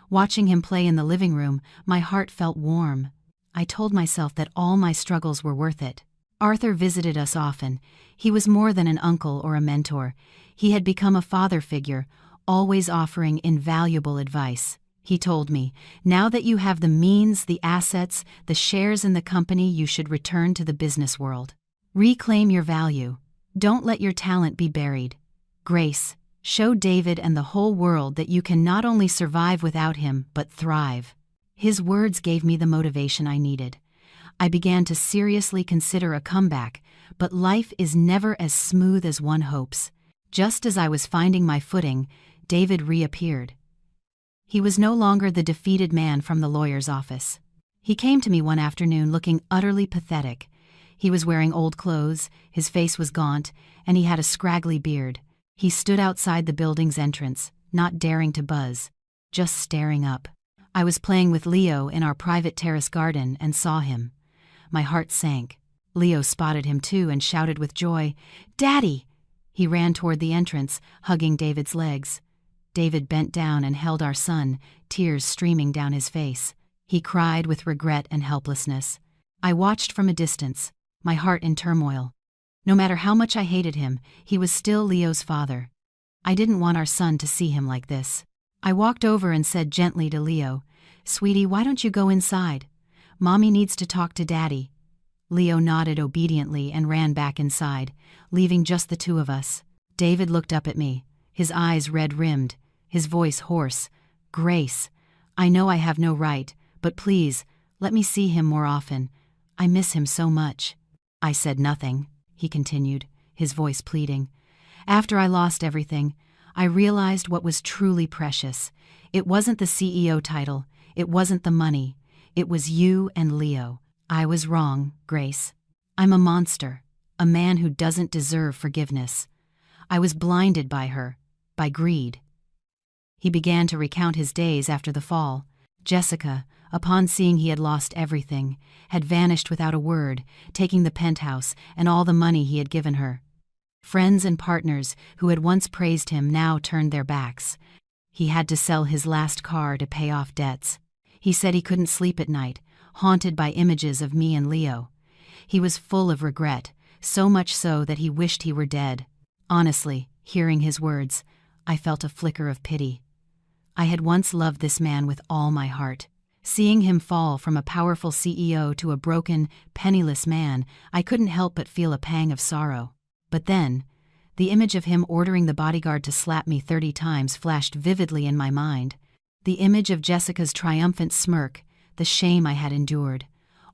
Watching him play in the living room, my heart felt warm. I told myself that all my struggles were worth it. Arthur visited us often. He was more than an uncle or a mentor. He had become a father figure, always offering invaluable advice. He told me, "Now that you have the means, the assets, the shares in the company, you should return to the business world. Reclaim your value. Don't let your talent be buried. Grace, show David and the whole world that you can not only survive without him, but thrive." His words gave me the motivation I needed. I began to seriously consider a comeback, but life is never as smooth as one hopes. Just as I was finding my footing, David reappeared. He was no longer the defeated man from the lawyer's office. He came to me one afternoon looking utterly pathetic. He was wearing old clothes, his face was gaunt, and he had a scraggly beard. He stood outside the building's entrance, not daring to buzz, just staring up. I was playing with Leo in our private terrace garden and saw him. My heart sank. Leo spotted him too and shouted with joy, "Daddy!" He ran toward the entrance, hugging David's legs. David bent down and held our son, tears streaming down his face. He cried with regret and helplessness. I watched from a distance, my heart in turmoil. No matter how much I hated him, he was still Leo's father. I didn't want our son to see him like this. I walked over and said gently to Leo, "Sweetie, why don't you go inside? Mommy needs to talk to Daddy." Leo nodded obediently and ran back inside, leaving just the two of us. David looked up at me, his eyes red-rimmed, his voice hoarse. "Grace, I know I have no right, but please, let me see him more often. I miss him so much." I said nothing, he continued, his voice pleading. "After I lost everything, I realized what was truly precious. It wasn't the CEO title, it wasn't the money. It was you and Leo. I was wrong, Grace. I'm a monster, a man who doesn't deserve forgiveness. I was blinded by her, by greed." He began to recount his days after the fall. Jessica, upon seeing he had lost everything, had vanished without a word, taking the penthouse and all the money he had given her. Friends and partners who had once praised him now turned their backs. He had to sell his last car to pay off debts. He said he couldn't sleep at night, haunted by images of me and Leo. He was full of regret, so much so that he wished he were dead. Honestly, hearing his words, I felt a flicker of pity. I had once loved this man with all my heart. Seeing him fall from a powerful CEO to a broken, penniless man, I couldn't help but feel a pang of sorrow. But then, the image of him ordering the bodyguard to slap me 30 times flashed vividly in my mind. The image of Jessica's triumphant smirk, the shame I had endured.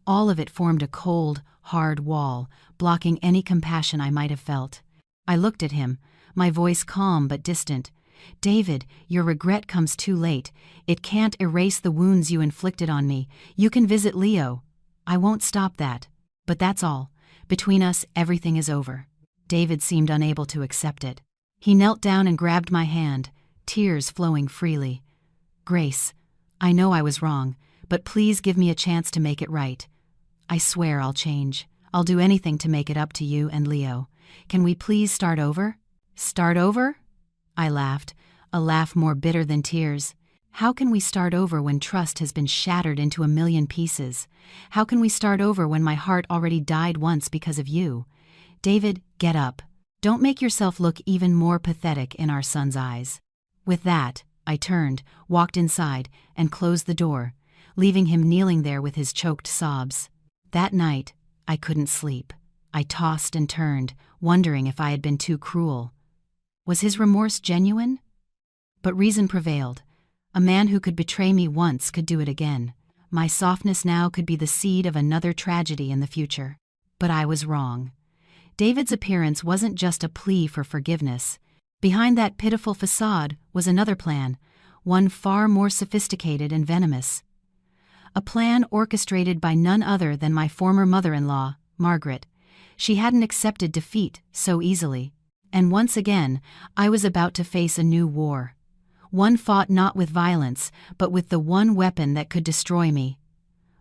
All of it formed a cold, hard wall, blocking any compassion I might have felt. I looked at him, my voice calm but distant. "David, your regret comes too late. It can't erase the wounds you inflicted on me. You can visit Leo. I won't stop that. But that's all. Between us, everything is over." David seemed unable to accept it. He knelt down and grabbed my hand, tears flowing freely. "Grace, I know I was wrong, but please give me a chance to make it right. I swear I'll change. I'll do anything to make it up to you and Leo. Can we please start over?" "Start over?" I laughed, a laugh more bitter than tears. How can we start over when trust has been shattered into a million pieces? How can we start over when my heart already died once because of you? David, get up. Don't make yourself look even more pathetic in our son's eyes. With that, I turned, walked inside, and closed the door, leaving him kneeling there with his choked sobs. That night, I couldn't sleep. I tossed and turned, wondering if I had been too cruel. Was his remorse genuine? But reason prevailed. A man who could betray me once could do it again. My softness now could be the seed of another tragedy in the future. But I was wrong. David's appearance wasn't just a plea for forgiveness. Behind that pitiful facade was another plan, one far more sophisticated and venomous. A plan orchestrated by none other than my former mother-in-law, Margaret. She hadn't accepted defeat so easily. And once again, I was about to face a new war. One fought not with violence, but with the one weapon that could destroy me: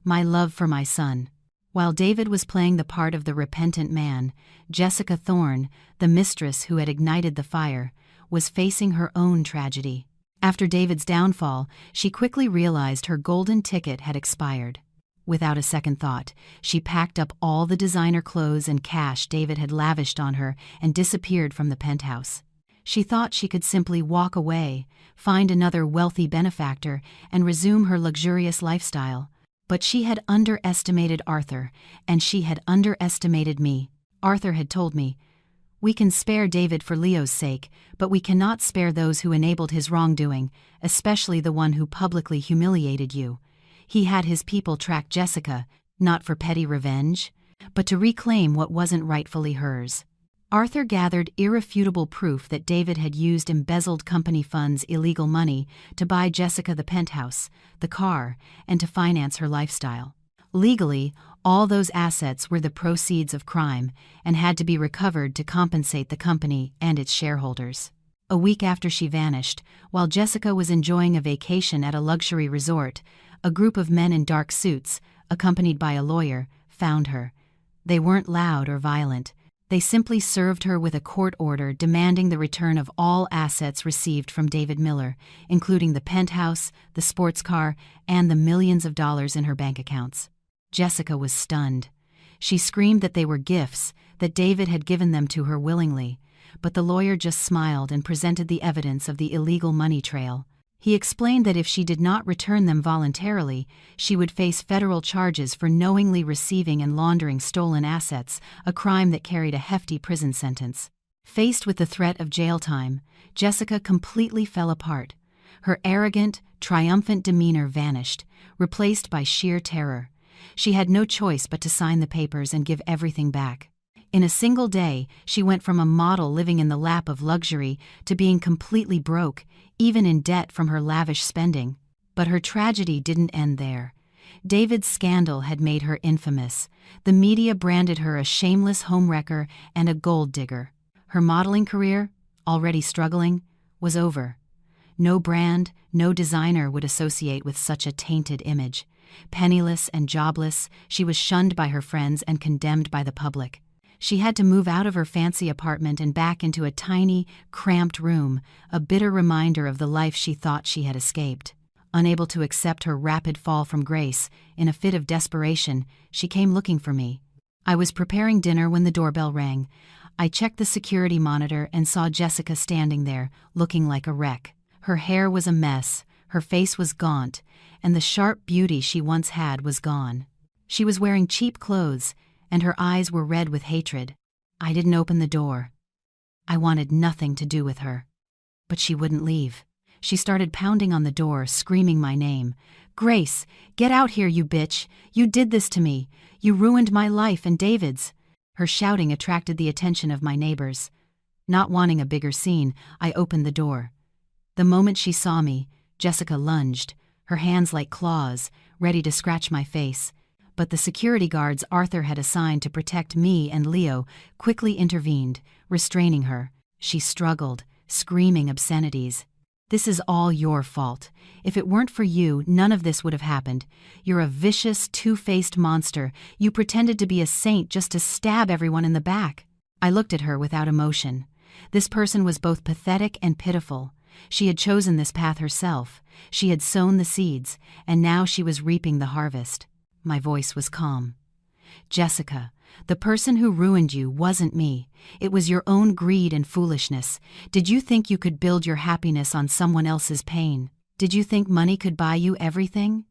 my love for my son. While David was playing the part of the repentant man, Jessica Thorne, the mistress who had ignited the fire, was facing her own tragedy. After David's downfall, she quickly realized her golden ticket had expired. Without a second thought, she packed up all the designer clothes and cash David had lavished on her and disappeared from the penthouse. She thought she could simply walk away, find another wealthy benefactor, and resume her luxurious lifestyle. But she had underestimated Arthur, and she had underestimated me. Arthur had told me, "We can spare David for Leo's sake, but we cannot spare those who enabled his wrongdoing, especially the one who publicly humiliated you." He had his people track Jessica, not for petty revenge, but to reclaim what wasn't rightfully hers. Arthur gathered irrefutable proof that David had used embezzled company funds' illegal money to buy Jessica the penthouse, the car, and to finance her lifestyle. Legally, all those assets were the proceeds of crime and had to be recovered to compensate the company and its shareholders. A week after she vanished, while Jessica was enjoying a vacation at a luxury resort, a group of men in dark suits, accompanied by a lawyer, found her. They weren't loud or violent. They simply served her with a court order demanding the return of all assets received from David Miller, including the penthouse, the sports car, and the millions of dollars in her bank accounts. Jessica was stunned. She screamed that they were gifts, that David had given them to her willingly, but the lawyer just smiled and presented the evidence of the illegal money trail. He explained that if she did not return them voluntarily, she would face federal charges for knowingly receiving and laundering stolen assets, a crime that carried a hefty prison sentence. Faced with the threat of jail time, Jessica completely fell apart. Her arrogant, triumphant demeanor vanished, replaced by sheer terror. She had no choice but to sign the papers and give everything back. In a single day, she went from a model living in the lap of luxury to being completely broke, even in debt from her lavish spending. But her tragedy didn't end there. David's scandal had made her infamous. The media branded her a shameless homewrecker and a gold digger. Her modeling career, already struggling, was over. No brand, no designer would associate with such a tainted image. Penniless and jobless, she was shunned by her friends and condemned by the public. She had to move out of her fancy apartment and back into a tiny, cramped room, a bitter reminder of the life she thought she had escaped. Unable to accept her rapid fall from grace, in a fit of desperation, she came looking for me. I was preparing dinner when the doorbell rang. I checked the security monitor and saw Jessica standing there, looking like a wreck. Her hair was a mess, her face was gaunt, and the sharp beauty she once had was gone. She was wearing cheap clothes, and her eyes were red with hatred. I didn't open the door. I wanted nothing to do with her. But she wouldn't leave. She started pounding on the door, screaming my name. "Grace, get out here, you bitch! You did this to me! You ruined my life and David's!" Her shouting attracted the attention of my neighbors. Not wanting a bigger scene, I opened the door. The moment she saw me, Jessica lunged, her hands like claws, ready to scratch my face. But the security guards Arthur had assigned to protect me and Leo quickly intervened, restraining her. She struggled, screaming obscenities. "This is all your fault. If it weren't for you, none of this would have happened. You're a vicious, two-faced monster. You pretended to be a saint just to stab everyone in the back." I looked at her without emotion. This person was both pathetic and pitiful. She had chosen this path herself. She had sown the seeds, and now she was reaping the harvest. My voice was calm. "Jessica, the person who ruined you wasn't me. It was your own greed and foolishness. Did you think you could build your happiness on someone else's pain? Did you think money could buy you everything?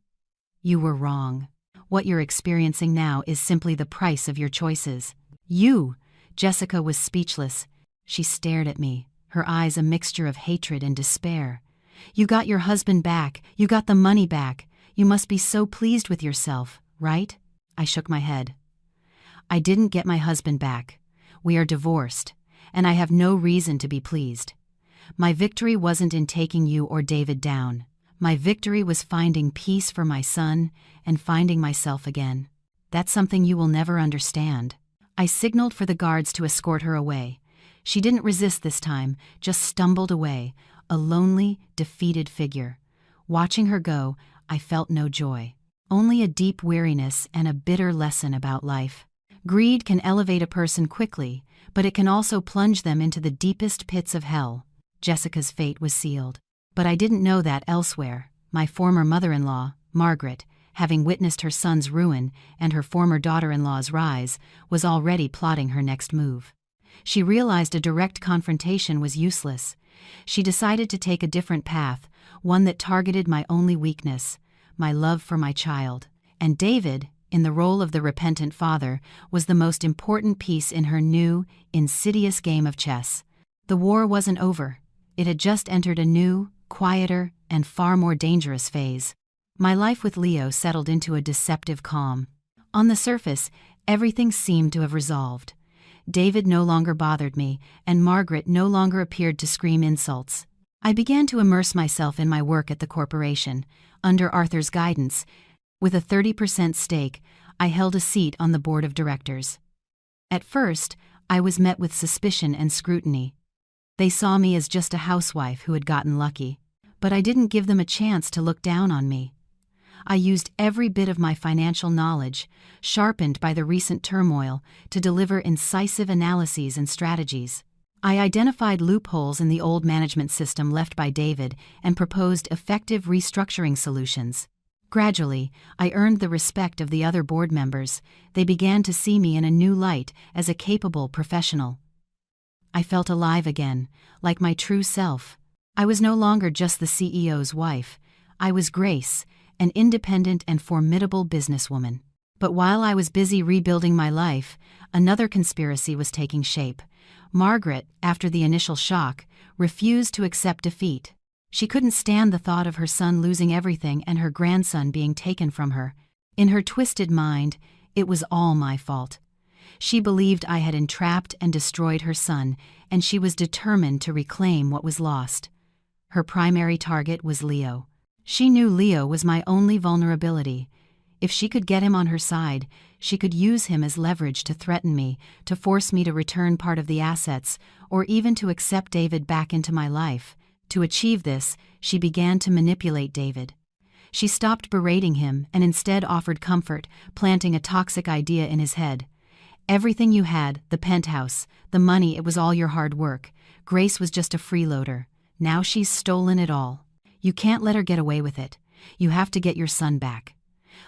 You were wrong. What you're experiencing now is simply the price of your choices." "You!" Jessica was speechless. She stared at me, her eyes a mixture of hatred and despair. "You got your husband back. You got the money back. You must be so pleased with yourself, right?" I shook my head. "I didn't get my husband back. We are divorced, and I have no reason to be pleased. My victory wasn't in taking you or David down. My victory was finding peace for my son and finding myself again. That's something you will never understand." I signaled for the guards to escort her away. She didn't resist this time, just stumbled away, a lonely, defeated figure. Watching her go, I felt no joy, only a deep weariness and a bitter lesson about life. Greed can elevate a person quickly, but it can also plunge them into the deepest pits of hell. Jessica's fate was sealed. But I didn't know that elsewhere. My former mother-in-law, Margaret, having witnessed her son's ruin and her former daughter-in-law's rise, was already plotting her next move. She realized a direct confrontation was useless. She decided to take a different path, one that targeted my only weakness, my love for my child. And David, in the role of the repentant father, was the most important piece in her new, insidious game of chess. The war wasn't over. It had just entered a new, quieter, and far more dangerous phase. My life with Leo settled into a deceptive calm. On the surface, Everything seemed to have resolved. David no longer bothered me, and Margaret no longer appeared to scream insults. I began to immerse myself in my work at the corporation. Under Arthur's guidance, with a 30% stake, I held a seat on the board of directors. At first, I was met with suspicion and scrutiny. They saw me as just a housewife who had gotten lucky, but I didn't give them a chance to look down on me. I used every bit of my financial knowledge, sharpened by the recent turmoil, to deliver incisive analyses and strategies. I identified loopholes in the old management system left by David and proposed effective restructuring solutions. Gradually, I earned the respect of the other board members. They began to see me in a new light as a capable professional. I felt alive again, like my true self. I was no longer just the CEO's wife. I was Grace, an independent and formidable businesswoman. But while I was busy rebuilding my life, another conspiracy was taking shape. Margaret, after the initial shock, refused to accept defeat. She couldn't stand the thought of her son losing everything and her grandson being taken from her. In her twisted mind, it was all my fault. She believed I had entrapped and destroyed her son, and she was determined to reclaim what was lost. Her primary target was Leo. She knew Leo was my only vulnerability. If she could get him on her side, she could use him as leverage to threaten me, to force me to return part of the assets, or even to accept David back into my life. To achieve this, she began to manipulate David. She stopped berating him and instead offered comfort, planting a toxic idea in his head. Everything you had, the penthouse, the money, it was all your hard work. Grace was just a freeloader. Now she's stolen it all. You can't let her get away with it. You have to get your son back.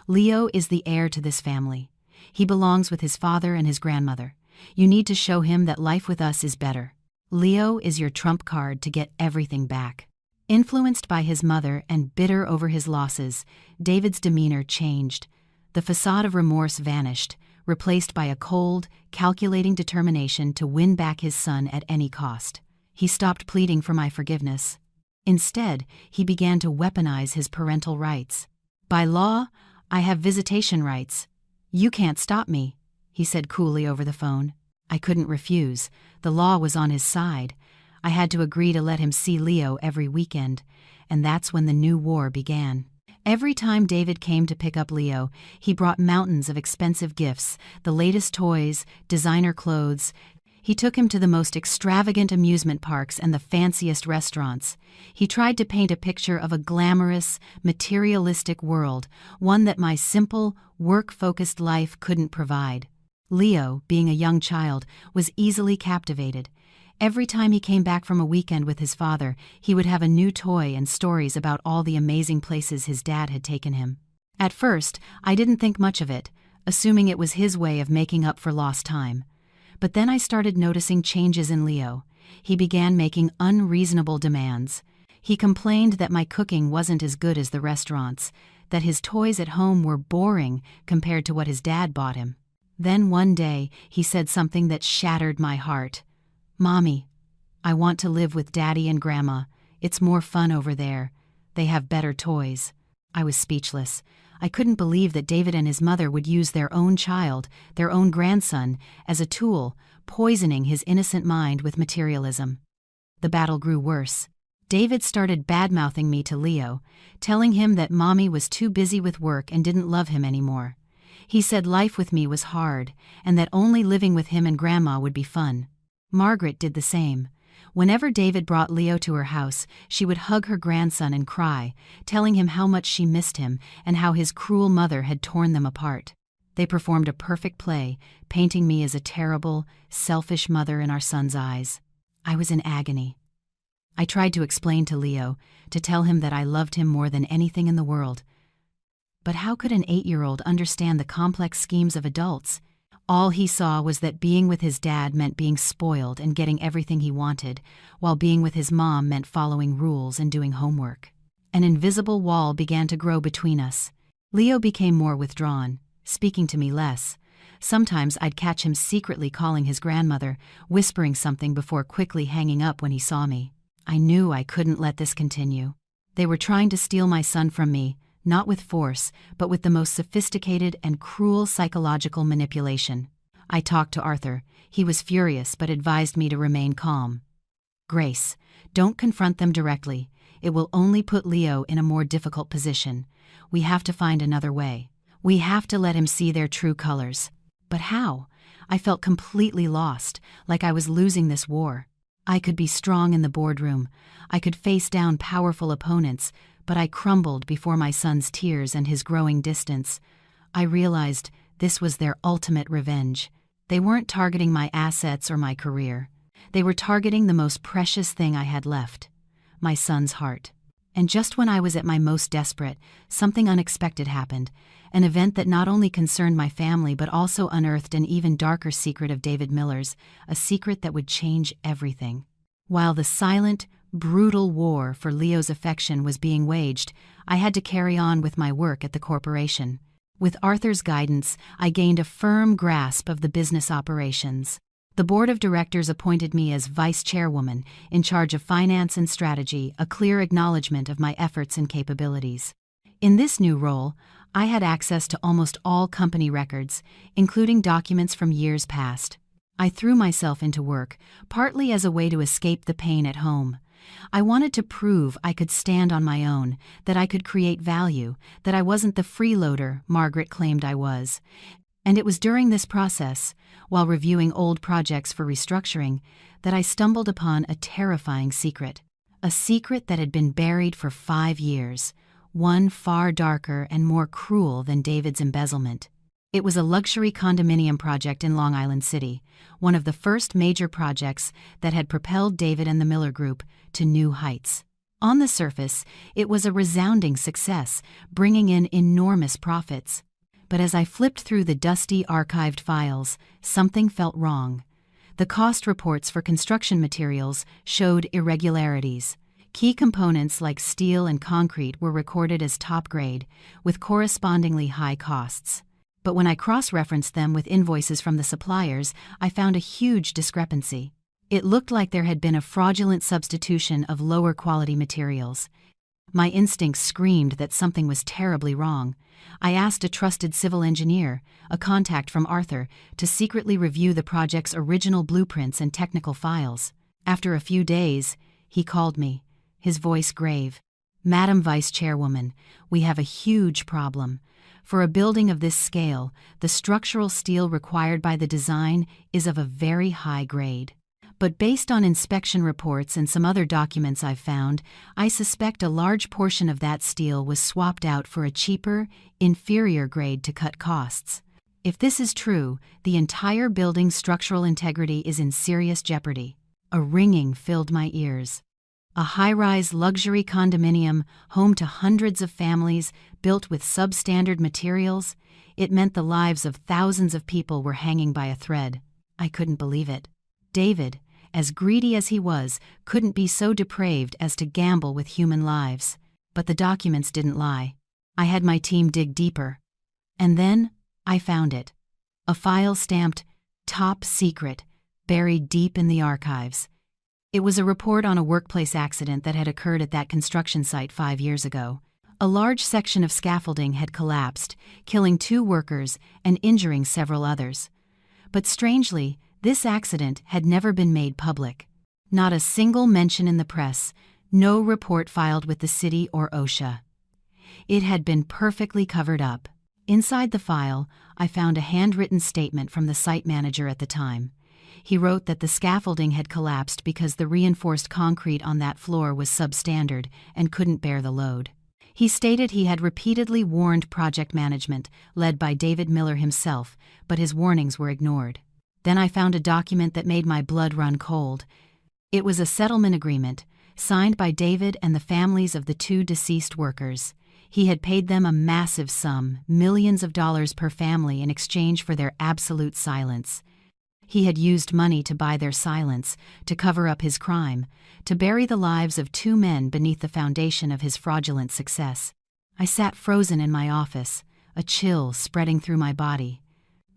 Leo is the heir to this family. He belongs with his father and his grandmother. You need to show him that life with us is better. Leo is your trump card to get everything back. Influenced by his mother and bitter over his losses, David's demeanor changed. The facade of remorse vanished, replaced by a cold, calculating determination to win back his son at any cost. He stopped pleading for my forgiveness. Instead, he began to weaponize his parental rights. By law, I have visitation rights. You can't stop me, he said coolly over the phone. I couldn't refuse. The law was on his side. I had to agree to let him see Leo every weekend, and that's when the new war began. Every time David came to pick up Leo, he brought mountains of expensive gifts, the latest toys, designer clothes. He took him to the most extravagant amusement parks and the fanciest restaurants. He tried to paint a picture of a glamorous, materialistic world, one that my simple, work-focused life couldn't provide. Leo, being a young child, was easily captivated. Every time he came back from a weekend with his father, he would have a new toy and stories about all the amazing places his dad had taken him. At first, I didn't think much of it, assuming it was his way of making up for lost time. But then I started noticing changes in Leo. He began making unreasonable demands. He complained that my cooking wasn't as good as the restaurants, that his toys at home were boring compared to what his dad bought him. Then one day, he said something that shattered my heart. "Mommy, I want to live with Daddy and Grandma. It's more fun over there. They have better toys." I was speechless. I couldn't believe that David and his mother would use their own child, their own grandson, as a tool, poisoning his innocent mind with materialism. The battle grew worse. David started bad-mouthing me to Leo, telling him that Mommy was too busy with work and didn't love him anymore. He said life with me was hard, and that only living with him and Grandma would be fun. Margaret did the same. Whenever David brought Leo to her house, she would hug her grandson and cry, telling him how much she missed him and how his cruel mother had torn them apart. They performed a perfect play, painting me as a terrible, selfish mother in our son's eyes. I was in agony. I tried to explain to Leo, to tell him that I loved him more than anything in the world. But how could an 8-year-old understand the complex schemes of adults? All he saw was that being with his dad meant being spoiled and getting everything he wanted, while being with his mom meant following rules and doing homework. An invisible wall began to grow between us. Leo became more withdrawn, speaking to me less. Sometimes I'd catch him secretly calling his grandmother, whispering something before quickly hanging up when he saw me. I knew I couldn't let this continue. They were trying to steal my son from me, not with force, but with the most sophisticated and cruel psychological manipulation. I talked to Arthur. He was furious but advised me to remain calm. "Grace, don't confront them directly. It will only put Leo in a more difficult position. We have to find another way. We have to let him see their true colors." But how? I felt completely lost, like I was losing this war. I could be strong in the boardroom. I could face down powerful opponents, but I crumbled before my son's tears and his growing distance. I realized this was their ultimate revenge. They weren't targeting my assets or my career. They were targeting the most precious thing I had left, my son's heart. And just when I was at my most desperate, something unexpected happened, an event that not only concerned my family but also unearthed an even darker secret of David Miller's, a secret that would change everything. While the silent, brutal war for Leo's affection was being waged, I had to carry on with my work at the corporation. With Arthur's guidance, I gained a firm grasp of the business operations. The board of directors appointed me as vice chairwoman, in charge of finance and strategy, a clear acknowledgement of my efforts and capabilities. In this new role, I had access to almost all company records, including documents from years past. I threw myself into work, partly as a way to escape the pain at home. I wanted to prove I could stand on my own, that I could create value, that I wasn't the freeloader Margaret claimed I was. And it was during this process, while reviewing old projects for restructuring, that I stumbled upon a terrifying secret. A secret that had been buried for 5 years, one far darker and more cruel than David's embezzlement. It was a luxury condominium project in Long Island City, one of the first major projects that had propelled David and the Miller Group to new heights. On the surface, it was a resounding success, bringing in enormous profits. But as I flipped through the dusty archived files, something felt wrong. The cost reports for construction materials showed irregularities. Key components like steel and concrete were recorded as top grade, with correspondingly high costs. But when I cross-referenced them with invoices from the suppliers, I found a huge discrepancy. It looked like there had been a fraudulent substitution of lower quality materials. My instincts screamed that something was terribly wrong. I asked a trusted civil engineer, a contact from Arthur, to secretly review the project's original blueprints and technical files. After a few days, he called me, his voice grave. "Madam Vice Chairwoman, we have a huge problem. For a building of this scale, the structural steel required by the design is of a very high grade. But based on inspection reports and some other documents I've found, I suspect a large portion of that steel was swapped out for a cheaper, inferior grade to cut costs. If this is true, the entire building's structural integrity is in serious jeopardy." A ringing filled my ears. A high-rise luxury condominium, home to hundreds of families, built with substandard materials, it meant the lives of thousands of people were hanging by a thread. I couldn't believe it. David, as greedy as he was, couldn't be so depraved as to gamble with human lives. But the documents didn't lie. I had my team dig deeper. And then, I found it. A file stamped, "Top Secret," buried deep in the archives. It was a report on a workplace accident that had occurred at that construction site 5 years ago. A large section of scaffolding had collapsed, killing 2 workers and injuring several others. But strangely, this accident had never been made public. Not a single mention in the press, no report filed with the city or OSHA. It had been perfectly covered up. Inside the file, I found a handwritten statement from the site manager at the time. He wrote that the scaffolding had collapsed because the reinforced concrete on that floor was substandard and couldn't bear the load. He stated he had repeatedly warned project management, led by David Miller himself, but his warnings were ignored. Then I found a document that made my blood run cold. It was a settlement agreement, signed by David and the families of the 2 deceased workers. He had paid them a massive sum, millions of dollars per family, in exchange for their absolute silence. He had used money to buy their silence, to cover up his crime, to bury the lives of 2 men beneath the foundation of his fraudulent success. I sat frozen in my office, a chill spreading through my body.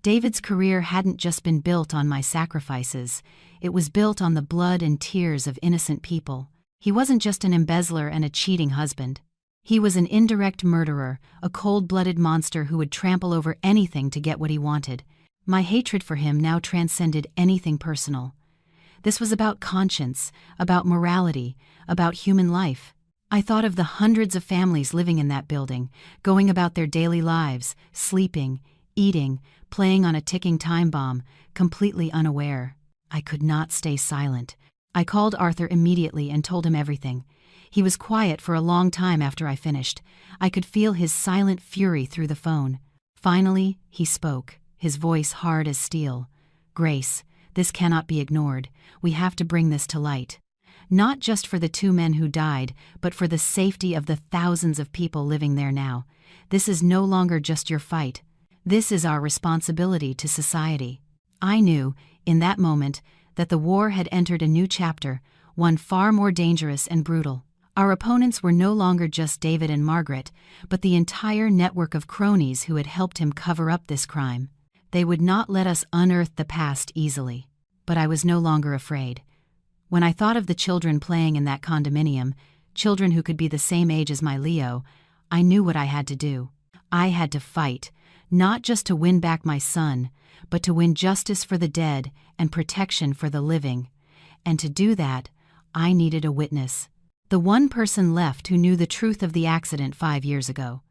David's career hadn't just been built on my sacrifices, it was built on the blood and tears of innocent people. He wasn't just an embezzler and a cheating husband. He was an indirect murderer, a cold-blooded monster who would trample over anything to get what he wanted. My hatred for him now transcended anything personal. This was about conscience, about morality, about human life. I thought of the hundreds of families living in that building, going about their daily lives, sleeping, eating, playing on a ticking time bomb, completely unaware. I could not stay silent. I called Arthur immediately and told him everything. He was quiet for a long time after I finished. I could feel his silent fury through the phone. Finally, he spoke, his voice hard as steel. "Grace, this cannot be ignored. We have to bring this to light. Not just for the 2 men who died, but for the safety of the thousands of people living there now. This is no longer just your fight. This is our responsibility to society." I knew, in that moment, that the war had entered a new chapter, one far more dangerous and brutal. Our opponents were no longer just David and Margaret, but the entire network of cronies who had helped him cover up this crime. They would not let us unearth the past easily. But I was no longer afraid. When I thought of the children playing in that condominium, children who could be the same age as my Leo, I knew what I had to do. I had to fight, not just to win back my son, but to win justice for the dead and protection for the living. And to do that, I needed a witness. The one person left who knew the truth of the accident 5 years ago.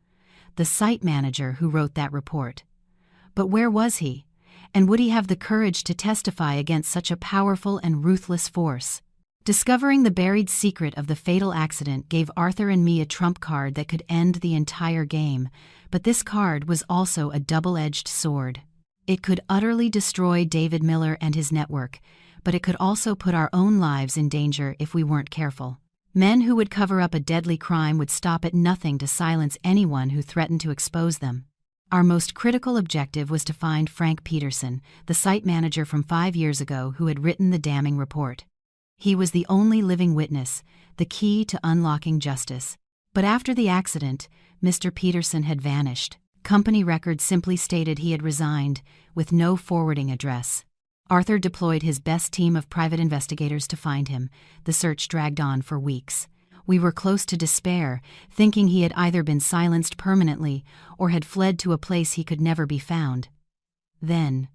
The site manager who wrote that report. But where was he? And would he have the courage to testify against such a powerful and ruthless force? Discovering the buried secret of the fatal accident gave Arthur and me a trump card that could end the entire game, but this card was also a double-edged sword. It could utterly destroy David Miller and his network, but it could also put our own lives in danger if we weren't careful. Men who would cover up a deadly crime would stop at nothing to silence anyone who threatened to expose them. Our most critical objective was to find Frank Peterson, the site manager from 5 years ago who had written the damning report. He was the only living witness, the key to unlocking justice. But after the accident, Mr. Peterson had vanished. Company records simply stated he had resigned, with no forwarding address. Arthur deployed his best team of private investigators to find him. The search dragged on for weeks. We were close to despair, thinking he had either been silenced permanently or had fled to a place he could never be found. Then,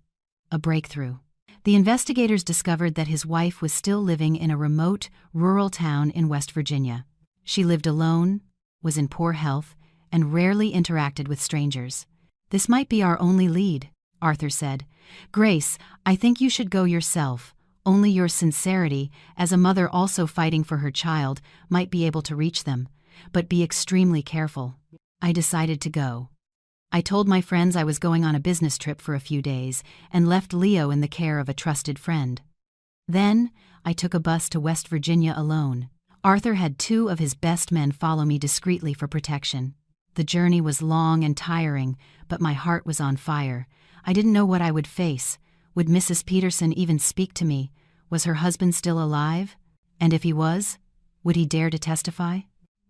a breakthrough. The investigators discovered that his wife was still living in a remote, rural town in West Virginia. She lived alone, was in poor health, and rarely interacted with strangers. "This might be our only lead," Arthur said. "Grace, I think you should go yourself. Only your sincerity, as a mother also fighting for her child, might be able to reach them. But be extremely careful." I decided to go. I told my friends I was going on a business trip for a few days and left Leo in the care of a trusted friend. Then, I took a bus to West Virginia alone. Arthur had 2 of his best men follow me discreetly for protection. The journey was long and tiring, but my heart was on fire. I didn't know what I would face. Would Mrs. Peterson even speak to me? Was her husband still alive? And if he was, would he dare to testify?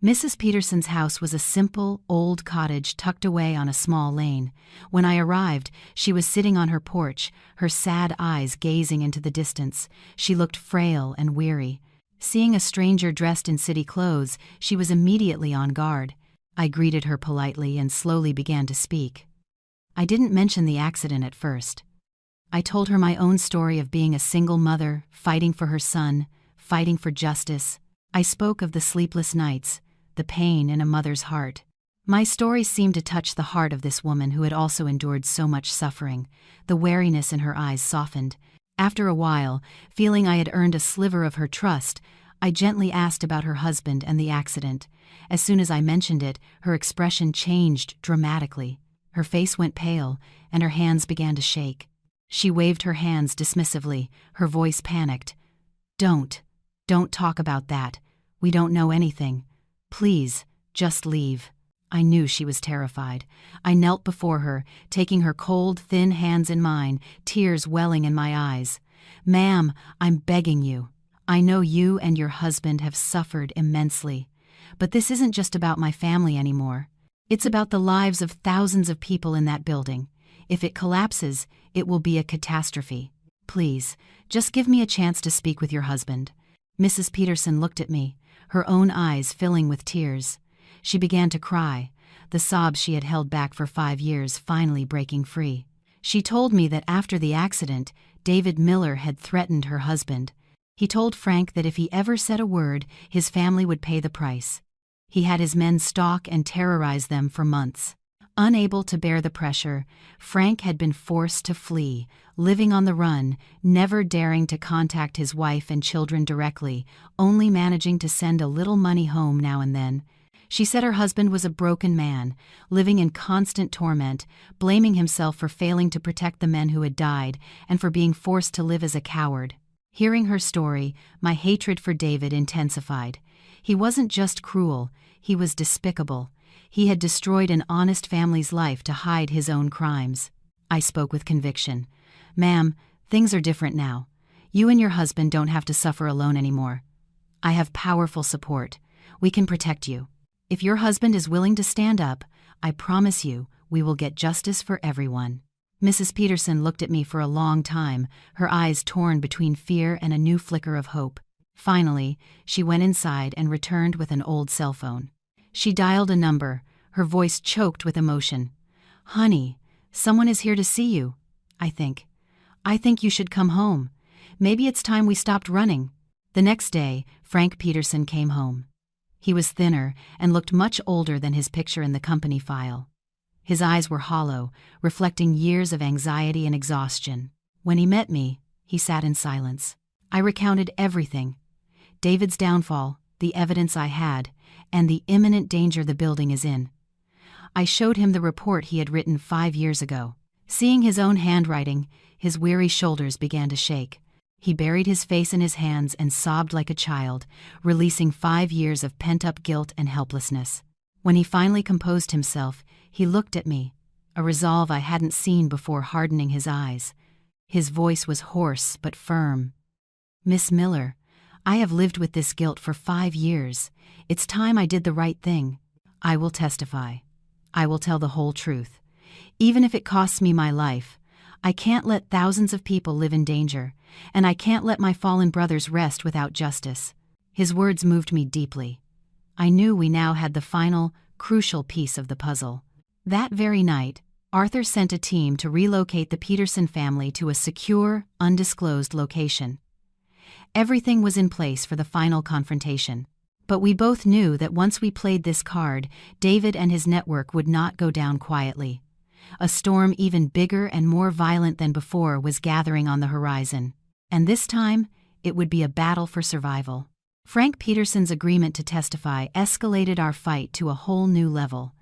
Mrs. Peterson's house was a simple, old cottage tucked away on a small lane. When I arrived, she was sitting on her porch, her sad eyes gazing into the distance. She looked frail and weary. Seeing a stranger dressed in city clothes, she was immediately on guard. I greeted her politely and slowly began to speak. I didn't mention the accident at first. I told her my own story of being a single mother, fighting for her son, fighting for justice. I spoke of the sleepless nights, the pain in a mother's heart. My story seemed to touch the heart of this woman who had also endured so much suffering. The wariness in her eyes softened. After a while, feeling I had earned a sliver of her trust, I gently asked about her husband and the accident. As soon as I mentioned it, her expression changed dramatically. Her face went pale, and her hands began to shake. She waved her hands dismissively, her voice panicked. Don't talk about that. We don't know anything. Please, just leave." I knew she was terrified. I knelt before her, taking her cold, thin hands in mine, tears welling in my eyes. "Ma'am, I'm begging you. I know you and your husband have suffered immensely. But this isn't just about my family anymore. It's about the lives of thousands of people in that building. If it collapses, it will be a catastrophe. Please, just give me a chance to speak with your husband." Mrs. Peterson looked at me, her own eyes filling with tears. She began to cry, the sobs she had held back for 5 years finally breaking free. She told me that after the accident, David Miller had threatened her husband. He told Frank that if he ever said a word, his family would pay the price. He had his men stalk and terrorize them for months. Unable to bear the pressure, Frank had been forced to flee, living on the run, never daring to contact his wife and children directly, only managing to send a little money home now and then. She said her husband was a broken man, living in constant torment, blaming himself for failing to protect the men who had died and for being forced to live as a coward. Hearing her story, my hatred for David intensified. He wasn't just cruel, he was despicable. He had destroyed an honest family's life to hide his own crimes. I spoke with conviction. "Ma'am, things are different now. You and your husband don't have to suffer alone anymore. I have powerful support. We can protect you. If your husband is willing to stand up, I promise you we will get justice for everyone." Mrs. Peterson looked at me for a long time, her eyes torn between fear and a new flicker of hope. Finally, she went inside and returned with an old cell phone. She dialed a number, her voice choked with emotion. "Honey, someone is here to see you. I think you should come home. Maybe it's time we stopped running." The next day, Frank Peterson came home. He was thinner and looked much older than his picture in the company file. His eyes were hollow, reflecting years of anxiety and exhaustion. When he met me, he sat in silence. I recounted everything: David's downfall, the evidence I had, and the imminent danger the building is in. I showed him the report he had written 5 years ago. Seeing his own handwriting, his weary shoulders began to shake. He buried his face in his hands and sobbed like a child, releasing 5 years of pent-up guilt and helplessness. When he finally composed himself, he looked at me, a resolve I hadn't seen before hardening his eyes. His voice was hoarse but firm. "Miss Miller, I have lived with this guilt for 5 years. It's time I did the right thing. I will testify. I will tell the whole truth. Even if it costs me my life, I can't let thousands of people live in danger, and I can't let my fallen brothers rest without justice." His words moved me deeply. I knew we now had the final, crucial piece of the puzzle. That very night, Arthur sent a team to relocate the Peterson family to a secure, undisclosed location. Everything was in place for the final confrontation. But we both knew that once we played this card, David and his network would not go down quietly. A storm even bigger and more violent than before was gathering on the horizon. And this time, it would be a battle for survival. Frank Peterson's agreement to testify escalated our fight to a whole new level.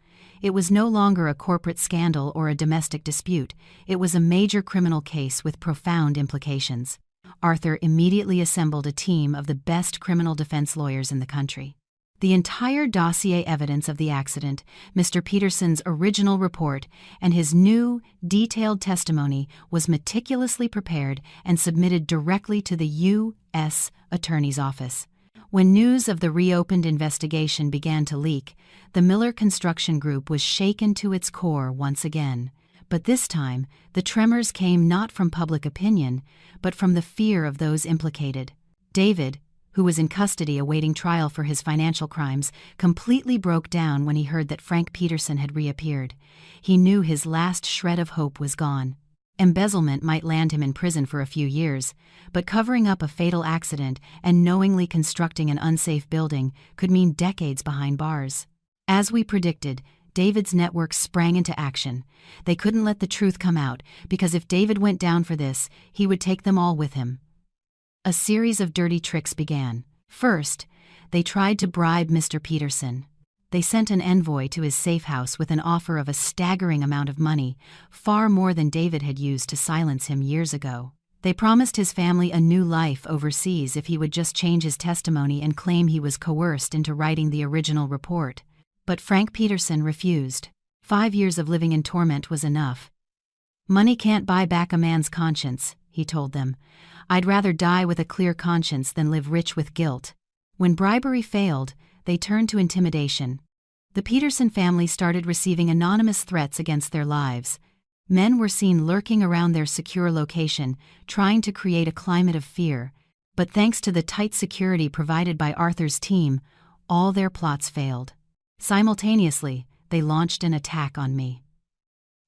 It was no longer a corporate scandal or a domestic dispute. It was a major criminal case with profound implications. Arthur immediately assembled a team of the best criminal defense lawyers in the country. The entire dossier evidence of the accident, Mr. Peterson's original report, and his new, detailed testimony was meticulously prepared and submitted directly to the U.S. Attorney's Office. When news of the reopened investigation began to leak, the Miller Construction Group was shaken to its core once again. But this time, the tremors came not from public opinion, but from the fear of those implicated. David, who was in custody awaiting trial for his financial crimes, completely broke down when he heard that Frank Peterson had reappeared. He knew his last shred of hope was gone. Embezzlement might land him in prison for a few years, but covering up a fatal accident and knowingly constructing an unsafe building could mean decades behind bars. As we predicted, David's network sprang into action. They couldn't let the truth come out, because if David went down for this, he would take them all with him. A series of dirty tricks began. First, they tried to bribe Mr. Peterson. They sent an envoy to his safe house with an offer of a staggering amount of money, far more than David had used to silence him years ago. They promised his family a new life overseas if he would just change his testimony and claim he was coerced into writing the original report. But Frank Peterson refused. 5 years of living in torment was enough. "Money can't buy back a man's conscience," he told them. "I'd rather die with a clear conscience than live rich with guilt." When bribery failed, they turned to intimidation. The Peterson family started receiving anonymous threats against their lives. Men were seen lurking around their secure location, trying to create a climate of fear. But thanks to the tight security provided by Arthur's team, all their plots failed. Simultaneously, they launched an attack on me.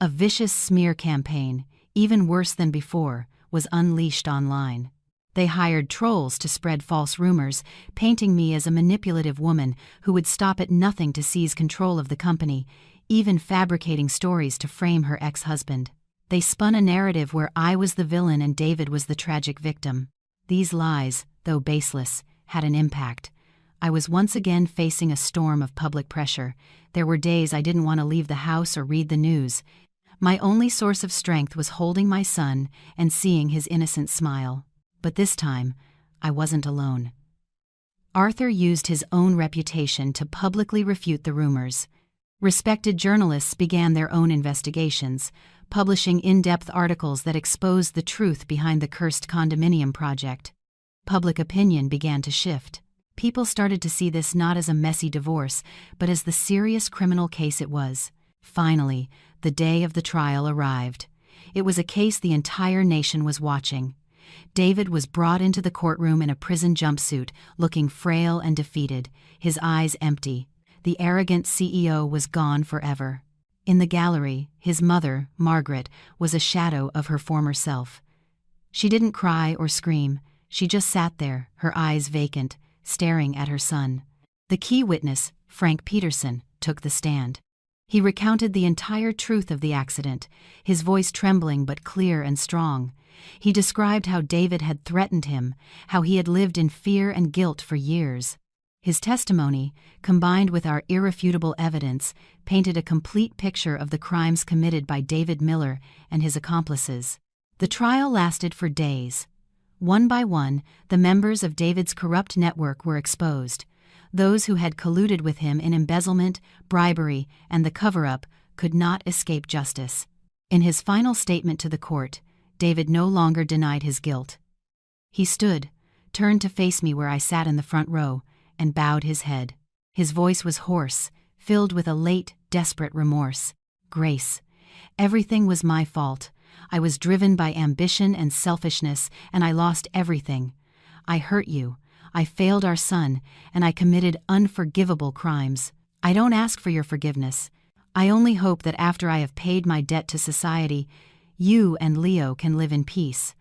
A vicious smear campaign, even worse than before, was unleashed online. They hired trolls to spread false rumors, painting me as a manipulative woman who would stop at nothing to seize control of the company, even fabricating stories to frame her ex-husband. They spun a narrative where I was the villain and David was the tragic victim. These lies, though baseless, had an impact. I was once again facing a storm of public pressure. There were days I didn't want to leave the house or read the news. My only source of strength was holding my son and seeing his innocent smile. But this time, I wasn't alone. Arthur used his own reputation to publicly refute the rumors. Respected journalists began their own investigations, publishing in-depth articles that exposed the truth behind the cursed condominium project. Public opinion began to shift. People started to see this not as a messy divorce, but as the serious criminal case it was. Finally, the day of the trial arrived. It was a case the entire nation was watching. David was brought into the courtroom in a prison jumpsuit, looking frail and defeated, his eyes empty. The arrogant CEO was gone forever. In the gallery, his mother, Margaret, was a shadow of her former self. She didn't cry or scream. She just sat there, her eyes vacant, staring at her son. The key witness, Frank Peterson, took the stand. He recounted the entire truth of the accident, his voice trembling but clear and strong. He described how David had threatened him, how he had lived in fear and guilt for years. His testimony, combined with our irrefutable evidence, painted a complete picture of the crimes committed by David Miller and his accomplices. The trial lasted for days. One by one, the members of David's corrupt network were exposed. Those who had colluded with him in embezzlement, bribery, and the cover-up could not escape justice. In his final statement to the court, David no longer denied his guilt. He stood, turned to face me where I sat in the front row, and bowed his head. His voice was hoarse, filled with a late, desperate remorse. "Grace, everything was my fault. I was driven by ambition and selfishness, and I lost everything. I hurt you. I failed our son, and I committed unforgivable crimes. I don't ask for your forgiveness. I only hope that after I have paid my debt to society, you and Leo can live in peace.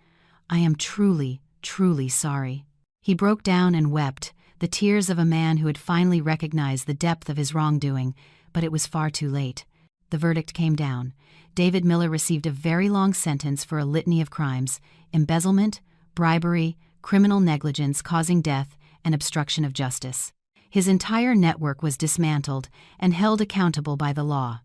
I am truly, truly sorry." He broke down and wept, the tears of a man who had finally recognized the depth of his wrongdoing, but it was far too late. The verdict came down. David Miller received a very long sentence for a litany of crimes: embezzlement, bribery, criminal negligence causing death, and obstruction of justice. His entire network was dismantled and held accountable by the law.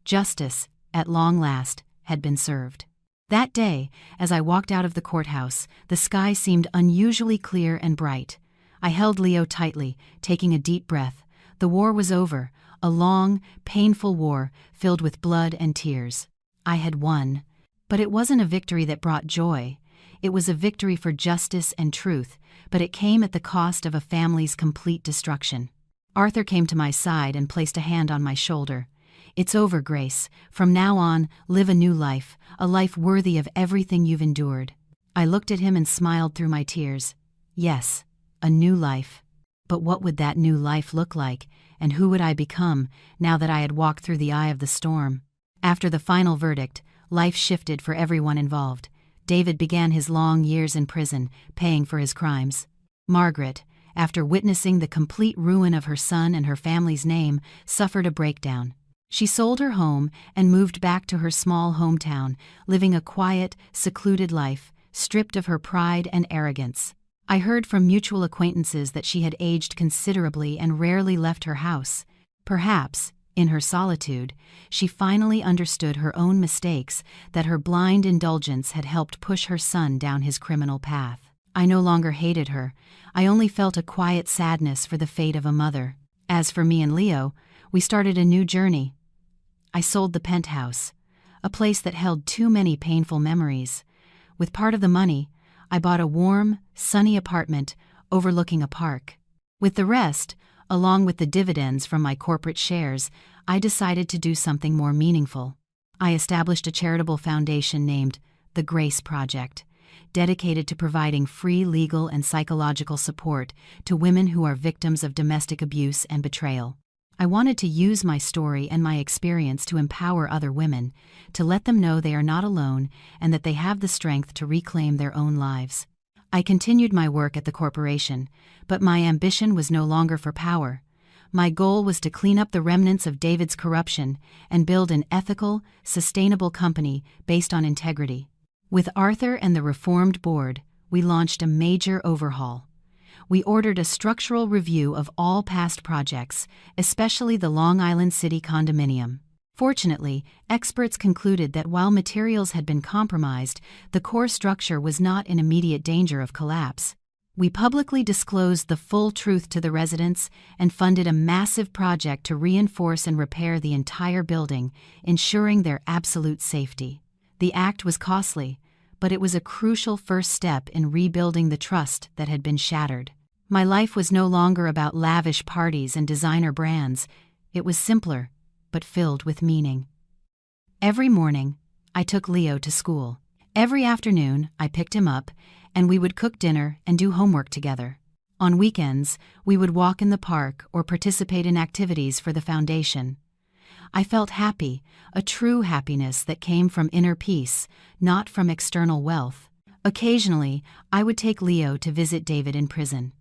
Justice, at long last, had been served. That day, as I walked out of the courthouse, the sky seemed unusually clear and bright. I held Leo tightly, taking a deep breath. The war was over, a long, painful war filled with blood and tears. I had won. But it wasn't a victory that brought joy. It was a victory for justice and truth, but it came at the cost of a family's complete destruction. Arthur came to my side and placed a hand on my shoulder. "It's over, Grace. From now on, live a new life, a life worthy of everything you've endured." I looked at him and smiled through my tears. Yes, a new life. But what would that new life look like, and who would I become now that I had walked through the eye of the storm? After the final verdict, life shifted for everyone involved. David began his long years in prison, paying for his crimes. Margaret, after witnessing the complete ruin of her son and her family's name, suffered a breakdown. She sold her home and moved back to her small hometown, living a quiet, secluded life, stripped of her pride and arrogance. I heard from mutual acquaintances that she had aged considerably and rarely left her house. Perhaps, in her solitude, she finally understood her own mistakes, that her blind indulgence had helped push her son down his criminal path. I no longer hated her. I only felt a quiet sadness for the fate of a mother. As for me and Leo, we started a new journey. I sold the penthouse, a place that held too many painful memories. With part of the money, I bought a warm, sunny apartment overlooking a park. With the rest, along with the dividends from my corporate shares, I decided to do something more meaningful. I established a charitable foundation named the Grace Project, dedicated to providing free legal and psychological support to women who are victims of domestic abuse and betrayal. I wanted to use my story and my experience to empower other women, to let them know they are not alone and that they have the strength to reclaim their own lives. I continued my work at the corporation, but my ambition was no longer for power. My goal was to clean up the remnants of David's corruption and build an ethical, sustainable company based on integrity. With Arthur and the reformed board, we launched a major overhaul. We ordered a structural review of all past projects, especially the Long Island City condominium. Fortunately, experts concluded that while materials had been compromised, the core structure was not in immediate danger of collapse. We publicly disclosed the full truth to the residents and funded a massive project to reinforce and repair the entire building, ensuring their absolute safety. The act was costly, but it was a crucial first step in rebuilding the trust that had been shattered. My life was no longer about lavish parties and designer brands. It was simpler, but filled with meaning. Every morning, I took Leo to school. Every afternoon, I picked him up, and we would cook dinner and do homework together. On weekends, we would walk in the park or participate in activities for the foundation. I felt happy, a true happiness that came from inner peace, not from external wealth. Occasionally, I would take Leo to visit David in prison.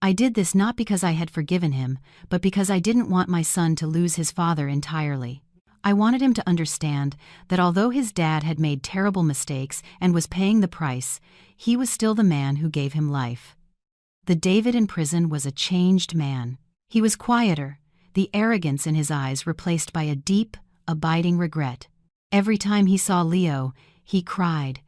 I did this not because I had forgiven him, but because I didn't want my son to lose his father entirely. I wanted him to understand that although his dad had made terrible mistakes and was paying the price, he was still the man who gave him life. The David in prison was a changed man. He was quieter, the arrogance in his eyes replaced by a deep, abiding regret. Every time he saw Leo, he cried.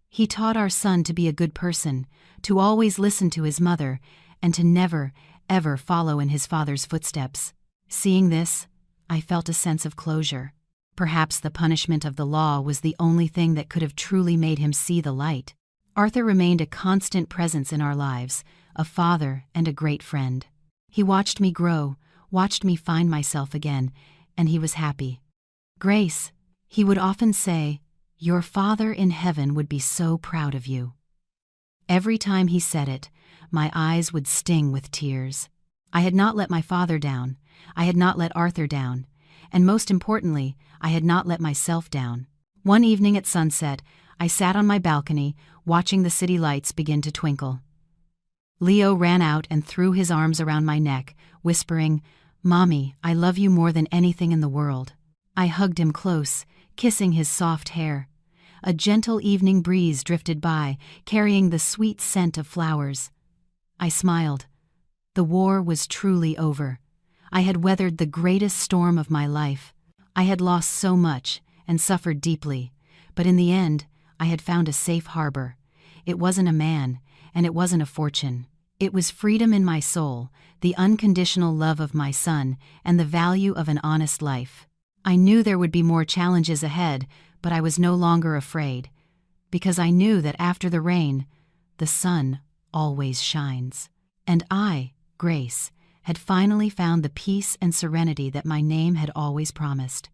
He taught our son to be a good person, to always listen to his mother, and to never, ever follow in his father's footsteps. Seeing this, I felt a sense of closure. Perhaps the punishment of the law was the only thing that could have truly made him see the light. Arthur remained a constant presence in our lives, a father and a great friend. He watched me grow, watched me find myself again, and he was happy. "Grace," he would often say, "your Father in heaven would be so proud of you." Every time he said it, my eyes would sting with tears. I had not let my father down. I had not let Arthur down. And most importantly, I had not let myself down. One evening at sunset, I sat on my balcony, watching the city lights begin to twinkle. Leo ran out and threw his arms around my neck, whispering, "Mommy, I love you more than anything in the world." I hugged him close, kissing his soft hair. A gentle evening breeze drifted by, carrying the sweet scent of flowers. I smiled. The war was truly over. I had weathered the greatest storm of my life. I had lost so much and suffered deeply, but in the end, I had found a safe harbor. It wasn't a man, and it wasn't a fortune. It was freedom in my soul, the unconditional love of my son, and the value of an honest life. I knew there would be more challenges ahead, but I was no longer afraid, because I knew that after the rain, the sun always shines. And I, Grace, had finally found the peace and serenity that my name had always promised.